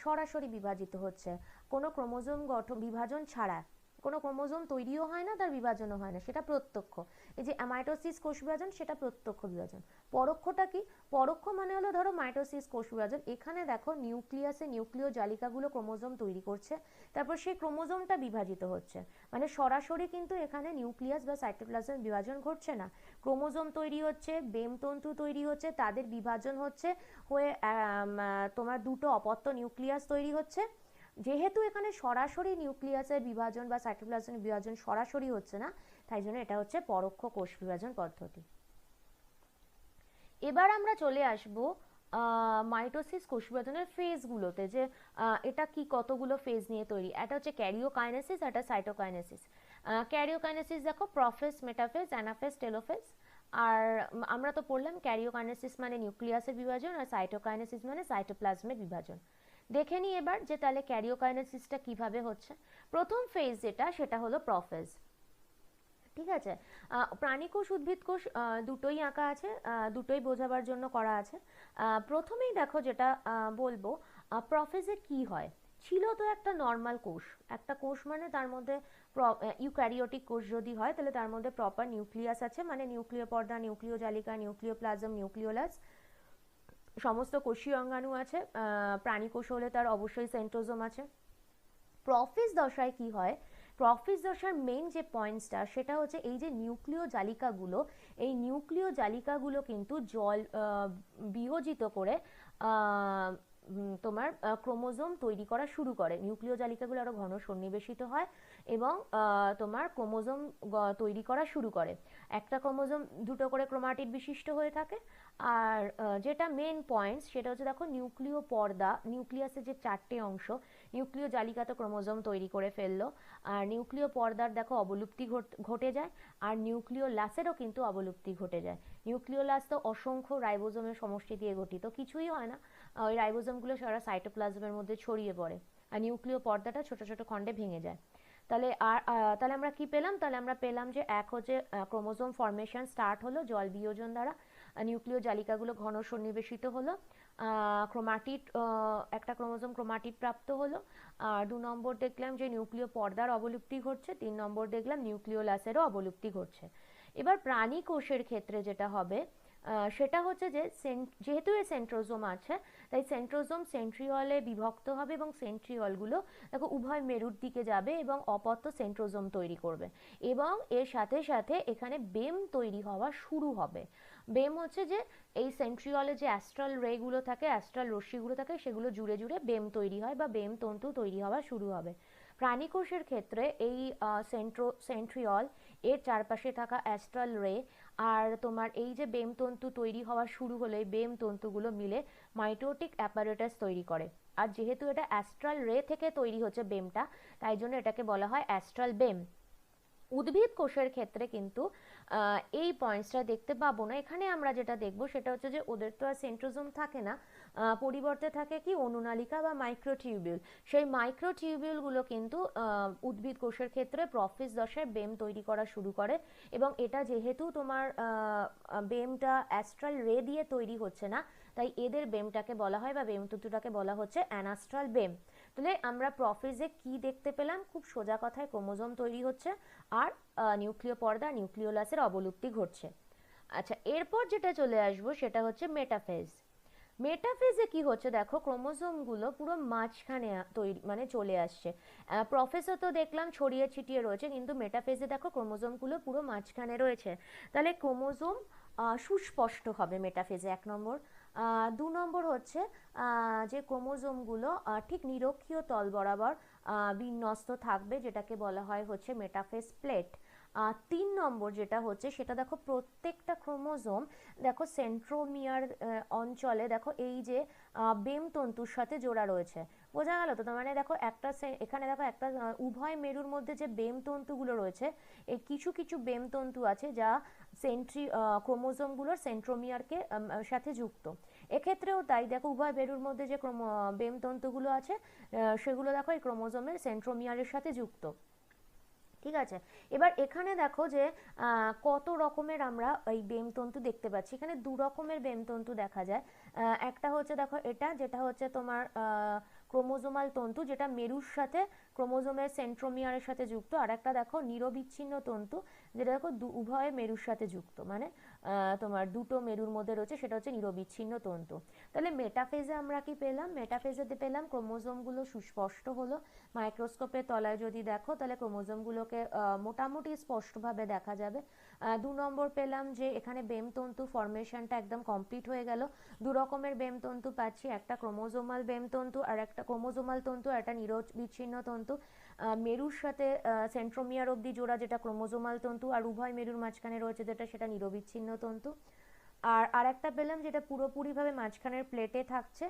সরাসরি বিভাজিত হচ্ছে, কোনো ক্রোমোজোম গঠন বিভাজন ছাড়া, কোনো ক্রোমোজোম তৈরিও হয় না, তার বিভাজনও হয় না, সেটা প্রত্যক্ষ। এই যে মাইটোসিস কোষ বিভাজন, সেটা প্রত্যক্ষ বিভাজন। পরোক্ষটা কি? পরোক্ষ মানে হলো, ধরো মাইটোসিস কোষ বিভাজন, এখানে দেখো নিউক্লিয়াসে নিউক্লিয় জালিকাগুলো ক্রোমোজোম তৈরি করছে, তারপর সেই ক্রোমোজোমটা বিভাজিত হচ্ছে, মানে সরাসরি কিন্তু এখানে নিউক্লিয়াস বা সাইটোপ্লাজমের বিভাজন ঘটছে না, ক্রোমোজোম তৈরি হচ্ছে, বেমতন্তু তৈরি হচ্ছে, তাদের বিভাজন হচ্ছে, হয়ে তোমার দুটো অপত্য নিউক্লিয়াস তৈরি হচ্ছে। যেহেতু এখানে সরাসরি নিউক্লিয়াসের বিভাজন বা সাইটোপ্লাজমের বিভাজন সরাসরি হচ্ছে না, তাই জন্য এটা হচ্ছে পরোক্ষ কোষ বিভাজন পদ্ধতি। এবার আমরা চলে আসব মাইটোসিস কোষ বিভাজনের ফেজগুলোতে, যে এটা কি, কতগুলো ফেজ নিয়ে তৈরি। এটা হচ্ছে ক্যারিওকাইনেসিস, এটা সাইটোকাইনেসিস। ক্যারিওকাইনেসিস দেখো, প্রোফেজ, মেটাফেজ, অ্যানাফেজ, টেলোফেজ। আর আমরা তো পড়লাম ক্যারিওকাইনেসিস মানে নিউক্লিয়াসের বিভাজন, আর সাইটোকাইনেসিস মানে সাইটোপ্লাজমের বিভাজন। দেখে নিই এবার যে তাহলে ক্যারিওকাইনেসিসটা কিভাবে হচ্ছে। প্রথম ফেজ যেটা, সেটা হলো প্রোফেজ। ঠিক আছে, প্রাণী কোষ, উদ্ভিদ কোষ দুটোই আঁকা আছে, দুটোই বোঝাবার জন্য করা আছে। প্রথমেই দেখো যেটা বলবো, প্রোফেজে কি হয়। ছিল তো একটা নর্মাল কোষ, একটা কোষ মানে তার মধ্যে ইউক্যারিওটিক কোষ যদি হয়, তাহলে তার মধ্যে প্রপার নিউক্লিয়াস আছে, মানে নিউক্লিয় পর্দা, নিউক্লিয় জালিকা, নিউক্লিওপ্লাজম, নিউক্লিওলাস, সমস্ত কোষীয় অঙ্গাণু আছে। প্রাণী কোষ হলে তার অবশ্যই সেন্ট্রোজোম আছে। প্রোফেজ দশায় কি হয়? প্রোফেজ দশার মেইন যে পয়েন্টসটা, সেটা হচ্ছে এই যে নিউক্লিয় জালিকাগুলো, এই নিউক্লিয় জালিকাগুলো কিন্তু জল বিয়োজিত করে তোমার ক্রোমোজোম তৈরি করা শুরু করে। নিউক্লিয় জালিকাগুলো আরো ঘন সন্নিবেশিত হয় এবং তোমার ক্রোমোজোম তৈরি করা শুরু করে। একটা ক্রোমোজোম দুটো করে ক্রোমাটিড বিশিষ্ট হয়ে থাকে। আর যেটা মেন পয়েন্টস, সেটা হচ্ছে দেখো, নিউক্লিয় পর্দা, নিউক্লিয়াসের যে 4টে অংশ, নিউক্লিয় জালিকা তো ক্রোমোজোম তৈরি করে ফেললো, আর নিউক্লিয় পর্দার দেখো অবলুপ্তি ঘটে যায়, আর নিউক্লিওলাসেরও কিন্তু অবলুপ্তি ঘটে যায়। নিউক্লিওলাস তো অসংখ্য রাইবোজোমের সমষ্টি দিয়ে গঠিত, কিছুই হয় না, ওই রাইবোজোমগুলো সারা সাইটোপ্লাজমের মধ্যে ছড়িয়ে পড়ে, আর নিউক্লিয় পর্দাটা ছোট ছোট খণ্ডে ভেঙে যায়। তাহলে তাহলে আমরা কি পেলাম? তাহলে আমরা পেলাম যে এক হচ্ছে ক্রোমোজোম ফর্মেশন স্টার্ট হলো জল বিয়োজন দ্বারা, নিউক্লিয় জালিকাগুলো ঘন সন্নিবেশিত হলো, ক্রোমাটিড একটা ক্রোমোজোম ক্রোমাটিড প্রাপ্ত হলো, আর 2 নম্বর দেখলাম যে নিউক্লিয় পর্দার অবলুপ্তি ঘটছে, 3 নম্বর দেখলাম নিউক্লিওলাসেরও অবলুপ্তি ঘটছে। এবার প্রাণী কোষের ক্ষেত্রে যেটা হবে সেটা হচ্ছে যে যেহেতু এই সেন্ট্রোজোম আছে, তাই সেন্ট্রোজোম সেন্ট্রিওলে বিভক্ত হবে এবং সেন্ট্রিওলগুলো দেখো উভয় মেরুর দিকে যাবে এবং অপত্য সেন্ট্রোজোম তৈরি করবে, এবং এর সাথে সাথে এখানে বেম তৈরি হওয়া শুরু হবে। বেম হচ্ছে যে এই সেন্ট্রিওলে যে অ্যাস্ট্রাল রেগুলো থাকে, অ্যাস্ট্রাল রশ্মিগুলো থাকে, সেগুলো জুড়ে জুড়ে বেম তৈরি হয় বা বেম তন্তু তৈরি হওয়া শুরু হবে। প্রাণীকোষের ক্ষেত্রে এই সেন্ট্রিওল এর চারপাশে থাকা অ্যাস্ট্রাল রে আর তোমার এই যে বেম তন্তু তৈরি হওয়া শুরু হলে এই বেম তন্তুগুলো মিলে মাইটোটিক অ্যাপারেটাস তৈরি করে, আর যেহেতু এটা অ্যাস্ট্রাল রে থেকে তৈরি হচ্ছে বেমটা, তাই জন্য এটাকে বলা হয় অ্যাস্ট্রাল বেম। উদ্ভিদ কোষের ক্ষেত্রে কিন্তু এই পয়েন্টসটা দেখতে পাবো না। এখানে আমরা যেটা দেখব সেটা হচ্ছে যে ওদের তো আর সেন্ট্রোজোম থাকে না, পরিবর্তে থাকে কি অনুনালিকা বা মাইক্রোটিউবিউল। সেই মাইক্রোটিউবিউলগুলো কিন্তু উদ্ভিদ কোষের ক্ষেত্রে প্রফেজ দশায় বেম তৈরি করা শুরু করে, এবং এটা যেহেতু তোমার বেমটা অ্যাস্ট্রাল রে দিয়ে তৈরি হচ্ছে না, তাই এদের বেমটাকে বলা হয় বা বেমতন্তুটাকে বলা হচ্ছে অ্যানাস্ট্রাল বেম। তাহলে আমরা প্রফেজে কি দেখতে পেলাম? খুব সোজা কথায় ক্রোমোজোম তৈরি হচ্ছে আর নিউক্লিয় পর্দা নিউক্লিওলাসের অবলুপ্তি ঘটছে। আচ্ছা, এরপর যেটা চলে আসবো সেটা হচ্ছে মেটাফেজ। মেটাফেজে কি হচ্ছে দেখো, ক্রোমোজোমগুলো পুরো মাঝখানে তৈরি মানে চলে আসছে। প্রফেজে তো দেখলাম ছড়িয়ে ছিটিয়ে রয়েছে, কিন্তু মেটাফেজে দেখো ক্রোমোজোমগুলো পুরো মাঝখানে রয়েছে। তাহলে ক্রোমোজোম সুস্পষ্ট হবে মেটাফেজে, 1 নম্বর। 2 নম্বর হচ্ছে যে ক্রোমোজোমগুলো ঠিক নিরক্ষীয় তল বরাবর বিন্যস্ত থাকবে, যেটাকে বলা হয় হচ্ছে মেটাফেজ প্লেট। 3 নম্বর যেটা হচ্ছে সেটা দেখো প্রত্যেকটা ক্রোমোজোম দেখো সেন্ট্রোমিয়ার অঞ্চলে দেখো এই যে বেম তন্তুর সাথে জোড়া রয়েছে। বোঝা গেল তো? তার মানে দেখো একটা এখানে দেখো একটা উভয় মেরুর মধ্যে যে বেম তন্তুগুলো রয়েছে, এই কিছু কিছু বেম তন্তু আছে যা ক্রোমোজোমগুলোর সেন্ট্রোমিয়ারকে সাথে যুক্ত। এক্ষেত্রেও তাই, দেখো উভয় মেরুর মধ্যে যে বেম তন্তুগুলো আছে সেগুলো দেখো এই ক্রোমোজোমের সেন্ট্রোমিয়ারের সাথে যুক্ত। ঠিক আছে, এবার এখানে দেখো যে কত রকমের আমরা এই বেমতন্তু দেখতে পাচ্ছি। এখানে 2 রকমের বেমতন্তু দেখা যায়। একটা হচ্ছে দেখো এটা, যেটা হচ্ছে তোমার ক্রোমোজোমাল তন্তু, যেটা মেরুর সাথে ক্রোমোজোমের সেন্ট্রোমিয়ারের সাথে যুক্ত। আর একটা দেখো নিরবিচ্ছিন্ন তন্তু, যেটা দেখো উভয় মেরুর সাথে যুক্ত, মানে তোমার দুটো মেরুর মধ্যে রয়েছে, সেটা হচ্ছে নিরবিচ্ছিন্ন তন্তু। তাহলে মেটাফেজে আমরা কি পেলাম? মেটাফেজেতে পেলাম ক্রোমোজোমগুলো সুস্পষ্ট হলো। মাইক্রোস্কোপের তলায় যদি দেখো তাহলে ক্রোমোজোমগুলোকে মোটামুটি স্পষ্টভাবে দেখা যাবে। 2 নম্বর পেলাম যে এখানে বেমতন্তু ফরমেশনটা একদম কমপ্লিট হয়ে গেল। 2 রকমের বেমতন্তু পাচ্ছি, একটা ক্রোমোজোমাল বেমতন্তু আর একটা ক্রোমোজোমাল তন্তু আর একটা নিরবিচ্ছিন্ন তন্তু। মেরুর সাথে সেন্ট্রোমিয়ার অবধি জোড়া যেটা ক্রোমোজোমাল তন্তু, আর উভয় মেরুর মাঝখানে রয়েছে যেটা সেটা নিরবিচ্ছিন্ন তন্তু। আর আরেকটা পেলাম যেটা পুরোপুরিভাবে মাঝখানের প্লেটে থাকছে,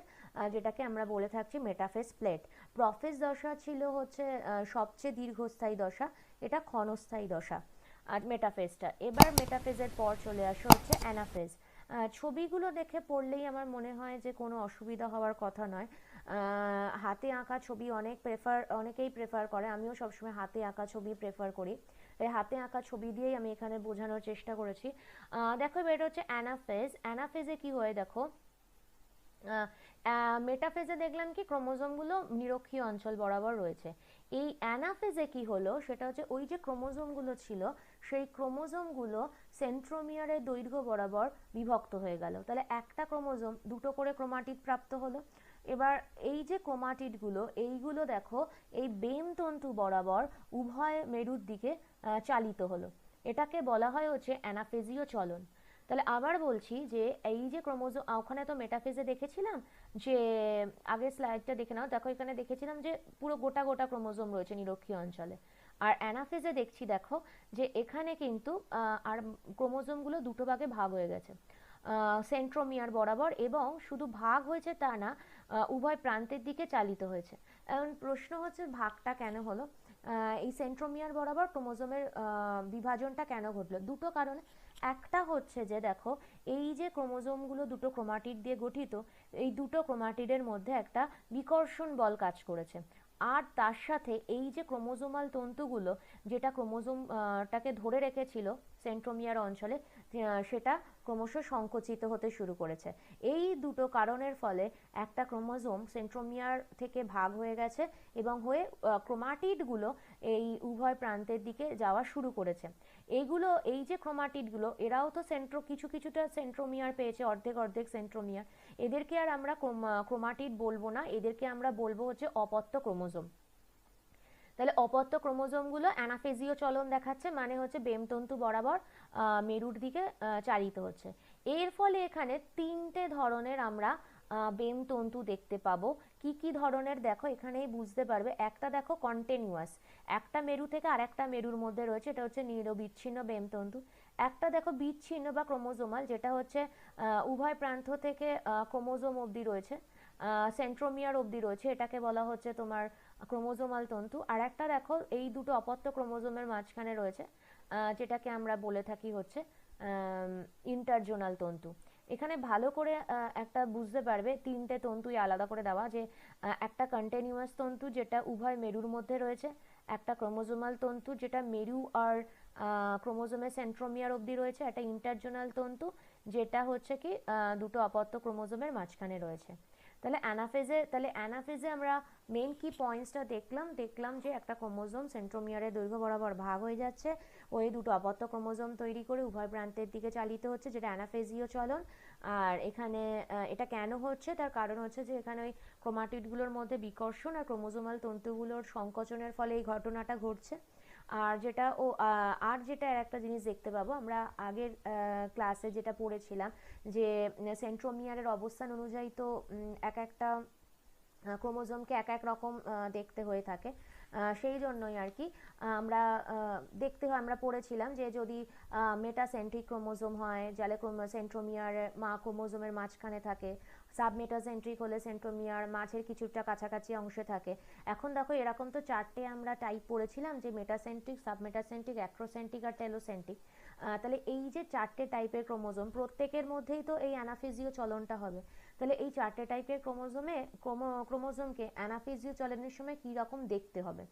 যেটাকে আমরা বলে থাকছি মেটাফেজ প্লেট। প্রফেজ দশা ছিল হচ্ছে সবচেয়ে দীর্ঘস্থায়ী দশা, এটা ক্ষণস্থায়ী দশা আর মেটাফেজটা। এবার মেটাফেজের পর চলে আসে হচ্ছে অ্যানাফেজ। ছবিগুলো দেখে পড়লেই আমার মনে হয় যে কোনো অসুবিধা হওয়ার কথা নয়। হাতে আঁকা ছবি অনেকেই প্রেফার করে, আমিও সবসময় হাতে আঁকা ছবি প্রেফার করি, তাই হাতে আঁকা ছবি দিয়েই আমি এখানে বোঝানোর চেষ্টা করেছি। দেখো এবার এটা হচ্ছে অ্যানাফেজ। অ্যানাফেজে কি হয় দেখো, মেটাফেজে দেখলাম কি ক্রোমোজোমগুলো নিরক্ষীয় অঞ্চল বরাবর রয়েছে। এই অ্যানাফেজে কি হলো সেটা হচ্ছে ওই যে ক্রোমোজোমগুলো ছিল সেই ক্রোমোজোমগুলো সেন্ট্রোমিয়ারের দৈর্ঘ্য বরাবর বিভক্ত হয়ে গেল। তাহলে একটা ক্রোমোজোম দুটো করে ক্রোমাটিড প্রাপ্ত হলো। এবার এই যে ক্রোমাটিডগুলো এইগুলো দেখো এই বেম তন্তু বরাবর উভয় মেরুর দিকে চালিত হলো। এটাকে বলা হয় হচ্ছে অ্যানাফেজীয় চলন। তাহলে আবার বলছি যে এই যে ক্রোমোজোম, ওখানে তো মেটাফেজে দেখেছিলাম যে আগের স্লাইডটা দেখে নাও, দেখো এখানে দেখেছিলাম যে পুরো গোটা গোটা ক্রোমোজোম রয়েছে নিরক্ষীয় অঞ্চলে। আর অ্যানাফেজে দেখছি দেখো যে এখানে কিন্তু আর ক্রোমোজোমগুলো দুটো ভাগে ভাগ হয়ে গেছে সেন্ট্রোমিয়ার বরাবর, এবং শুধু ভাগ হয়েছে তা না, উভয় প্রান্তের দিকে চালিত হয়েছে। এখন প্রশ্ন হচ্ছে ভাগটা কেন হলো, এই সেন্ট্রোমিয়ার বরাবর ক্রোমোজোমের বিভাজনটা কেন ঘটলো? দুটো কারণে। একটা হচ্ছে যে দেখো, এই যে ক্রোমোজোমগুলো দুটো ক্রোমাটিড দিয়ে গঠিত, এই দুটো ক্রোমাটিডের মধ্যে একটা বিকর্ষণ বল কাজ করেছে। আর তার সাথে এই যে ক্রোমোজোমাল তন্তুগুলো, যেটা টাকে ধরে রেখেছিল সেন্ট্রোমিয়ার অঞ্চলে, সেটা ক্রমশ সংকুচিত হতে শুরু করেছে। এই দুটো কারণের ফলে একটা ক্রোমোজোম সেন্ট্রোমিয়ার থেকে ভাগ হয়ে গেছে এবং হয়ে ক্রোমাটিডগুলো এই উভয় প্রান্তের দিকে যাওয়া শুরু করেছে। এই যে ক্রোমাটিডগুলো, এরাও তো কিছুটা সেন্ট্রোমিয়ার পেয়েছে, অর্ধেক অর্ধেক সেন্ট্রোমিয়ার। এদেরকে আর আমরা ক্রোমাটিড বলবো না, এদেরকে আমরা বলবো হচ্ছে অপত্য ক্রোমোজোম। তাহলে অপত্য ক্রোমোজোমগুলো অ্যানাফেজীয় চলন দেখাচ্ছে, মানে হচ্ছে বেমতন্তু বরাবর মেরুর দিকে চালিত হচ্ছে। এর ফলে এখানে তিনটে ধরনের আমরা বেমতন্তু দেখতে পাবো। কি কি ধরনের দেখো এখানেই বুঝতে পারবে। একটা দেখো কন্টিনিউয়াস, একটা মেরু থেকে আরেকটা মেরুর মধ্যে রয়েছে, এটা হচ্ছে নিরবিচ্ছিন্ন বেমতন্তু। একটা দেখো বিচ্ছিন্ন বা ক্রোমোজোমাল, যেটা হচ্ছে উভয় প্রান্ত থেকে ক্রোমোজোম অবধি রয়েছে, সেন্ট্রোমিয়ার অবধি রয়েছে, এটাকে বলা হচ্ছে তোমার ক্রোমোজোমাল তন্তু। আর একটা দেখো এই দুটো অপত্য ক্রোমোজোমের মাঝখানে রয়েছে, যেটাকে আমরা বলে থাকি হচ্ছে ইন্টারজোনাল তন্তু। এখানে ভালো করে একটা বুঝতে পারবে, তিনটে তন্তুই আলাদা করে দেওয়া, যে একটা কন্টিনিউয়াস তন্তু যেটা উভয় মেরুর মধ্যে রয়েছে, একটা ক্রোমোজোমাল তন্তু যেটা মেরু আর ক্রোমোজোমের সেন্ট্রোমিয়ার অবধি রয়েছে, একটা ইন্টারজোনাল তন্তু যেটা হচ্ছে কি দুটো অপত্য ক্রোমোজোমের মাঝখানে রয়েছে। তাহলে অ্যানাফেজে আমরা মেন কি পয়েন্টসটা দেখলাম যে একটা ক্রোমোজোম সেন্ট্রোমিয়ারের দৈর্ঘ্য বরাবর ভাগ হয়ে যাচ্ছে, ওই দুটো অপত্য ক্রোমোজোম তৈরি করে উভয় প্রান্তের দিকে চালিত হচ্ছে, যেটা অ্যানাফেজীয় চলন। আর এখানে এটা কেন হচ্ছে, তার কারণ হচ্ছে যে এখানে ওই ক্রোমাটিডগুলোর মধ্যে বিকর্ষণ আর ক্রোমোজোমাল তন্তুগুলোর সংকোচনের ফলে এই ঘটনাটা ঘটছে। আর যেটা আর একটা জিনিস দেখতে পাবো আমরা আগের ক্লাসে যেটা পড়েছিলাম, যে সেন্ট্রোমিয়ারের অবস্থান অনুযায়ী তো এক একটা ক্রোমোজোমকে এক এক রকম দেখতে হয়ে থাকে। সেই জন্যই আর কি আমরা পড়েছিলাম যে যদি মেটাসেন্ট্রিক ক্রোমোজোম হয়, যাহলে সেন্ট্রোমিয়ার ক্রোমোজোমের মাঝখানে থাকে, সাবমেটাসেন্ট্রিক হলে সেন্ট্রোমিয়ার মাঝের কিছুটা কাছাকাছি অংশে থাকে। এখন দেখো এরকম তো চারটে আমরা টাইপ পড়েছিলাম, যে মেটাসেন্ট্রিক, সাবমেটাসেন্ট্রিক, অ্যাক্রোসেন্ট্রিক আর টেলোসেন্ট্রিক। তাহলে এই যে চারটে টাইপের ক্রোমোজোম, প্রত্যেকের মধ্যেই তো এই অ্যানাফেজীয় চলনটা হবে। তাহলে এই চারটে টাইপের ক্রোমোজোমকে অ্যানাফেজীয় চলনের সময় কী রকম দেখতে হবে,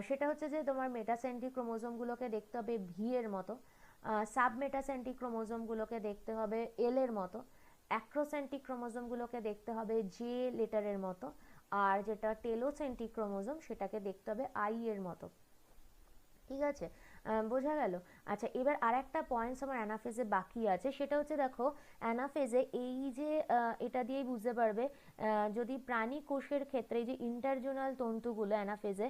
সেটা হচ্ছে যে তোমার মেটাসেন্ট্রিক ক্রোমোজোমগুলোকে দেখতে হবে ভি এর মতো, সাবমেটাসেন্ট্রিক ক্রোমোজোমগুলোকে দেখতে হবে এল এর মতো, অ্যাক্রোসেন্ট্রিক ক্রোমোজোমগুলোকে দেখতে হবে জে লেটারের মতো, আর যেটা টেলোসেন্ট্রিক ক্রোমোজোম সেটাকে দেখতে হবে আই এর মতো। ঠিক আছে, বোঝা গেল? আচ্ছা, এবার আর একটা পয়েন্টস আমার অ্যানাফেজে বাকি আছে, সেটা হচ্ছে দেখো অ্যানাফেজে এই যে এটা দিয়েই বুঝতে পারবে, যদি প্রাণী কোষের ক্ষেত্রে এই যে ইন্টারজোনাল তন্তুগুলো অ্যানাফেজে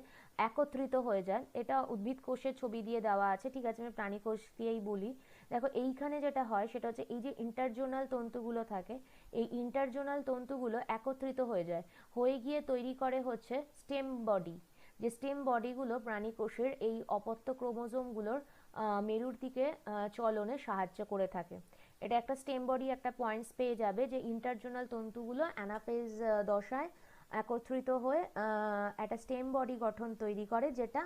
একত্রিত হয়ে যায়, এটা উদ্ভিদ কোষের ছবি দিয়ে দেওয়া আছে, ঠিক আছে, আমি প্রাণী কোষ দিয়েই বলি। দেখো এইখানে যেটা হয় সেটা হচ্ছে এই যে ইন্টারজোনাল তন্তুগুলো থাকে, এই ইন্টারজোনাল তন্তুগুলো একত্রিত হয়ে যায়, হয়ে গিয়ে তৈরি করে হচ্ছে স্টেম বডি। যে স্টেম বডিগুলো প্রাণী কোষের এই অপত্য ক্রোমোজোমগুলোর মেরুর দিকে চলনে সাহায্য করে থাকে। এটা একটা স্টেম বডি, একটা পয়েন্টস পেয়ে যাবে যে ইন্টারজোনাল তন্তুগুলো অ্যানাফেজ দশায় একত্রিত হয়ে একটা স্টেম বডি গঠন তৈরি করে, যেটা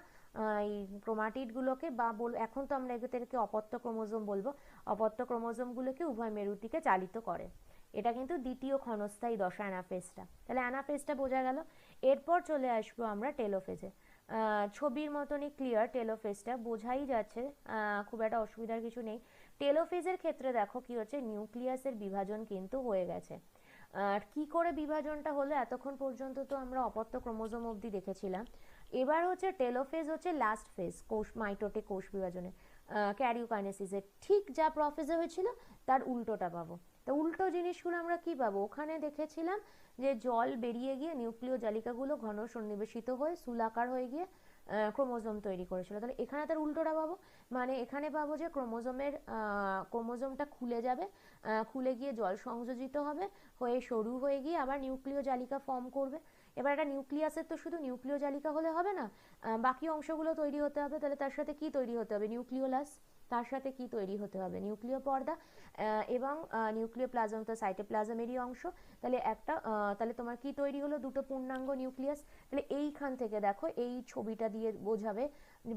এই ক্রোমাটিডগুলোকে এখন তো আমরা এদেরকে অপত্য ক্রোমোজোম বলবো, অপত্য ক্রোমোজোমগুলোকে উভয় মেরুর দিকে চালিত করে। এটা কিন্তু দ্বিতীয় ক্ষণস্থায়ী দশা অ্যানাফেজটা। তাহলে অ্যানাফেজটা বোঝা গেল। এরপর চলে আসবো আমরা টেলোফেজে। ছবির মতনই ক্লিয়ার, টেলোফেজটা বোঝাই যাচ্ছে, খুব একটা অসুবিধার কিছু নেই। টেলোফেজের ক্ষেত্রে দেখো কি হচ্ছে, নিউক্লিয়াসের বিভাজন কিন্তু হয়ে গেছে। আর কি করে বিভাজনটা হলো, এতক্ষণ পর্যন্ত তো আমরা অপত্য ক্রোমোজোম অবধি দেখেছিলাম। এবার হচ্ছে টেলোফেজ হচ্ছে লাস্ট ফেজ মাইটোটিক কোষ বিভাজনে, ক্যারিওকাইনেসিসের ঠিক যা প্রফেজে হয়েছিল তার উল্টোটা পাবো। তো উল্টো জিনিসগুলো আমরা কি পাবো, ওখানে দেখেছিলাম যে জল বেরিয়ে গিয়ে নিউক্লিয় জালিকাগুলো ঘন সন্নিবেশিত হয়ে স্থূলাকার হয়ে গিয়ে ক্রোমোজোম তৈরি করেছিল। তাহলে এখানে তার উল্টোটা পাবো, মানে এখানে পাবো যে ক্রোমোজোমটা খুলে যাবে, খুলে গিয়ে জল সংযোজিত হবে, হয়ে সরু হয়ে গিয়ে আবার নিউক্লিয় জালিকা ফর্ম করবে। এবার একটা নিউক্লিয়াসের তো শুধু নিউক্লিয় জালিকা হলে হবে না, বাকি অংশগুলো তৈরি হতে হবে। তাহলে তার সাথে কি তৈরি হতে হবে, নিউক্লিওলাস। তার সাথে কি তৈরি হতে হবে, নিউক্লিয় পর্দা এবং নিউক্লিওপ্লাজম তো সাইটোপ্লাজমেরই অংশ। তাহলে তাহলে তোমার কি তৈরি হলো, দুটো পূর্ণাঙ্গ নিউক্লিয়াস। তাহলে এইখান থেকে দেখো এই ছবিটা দিয়ে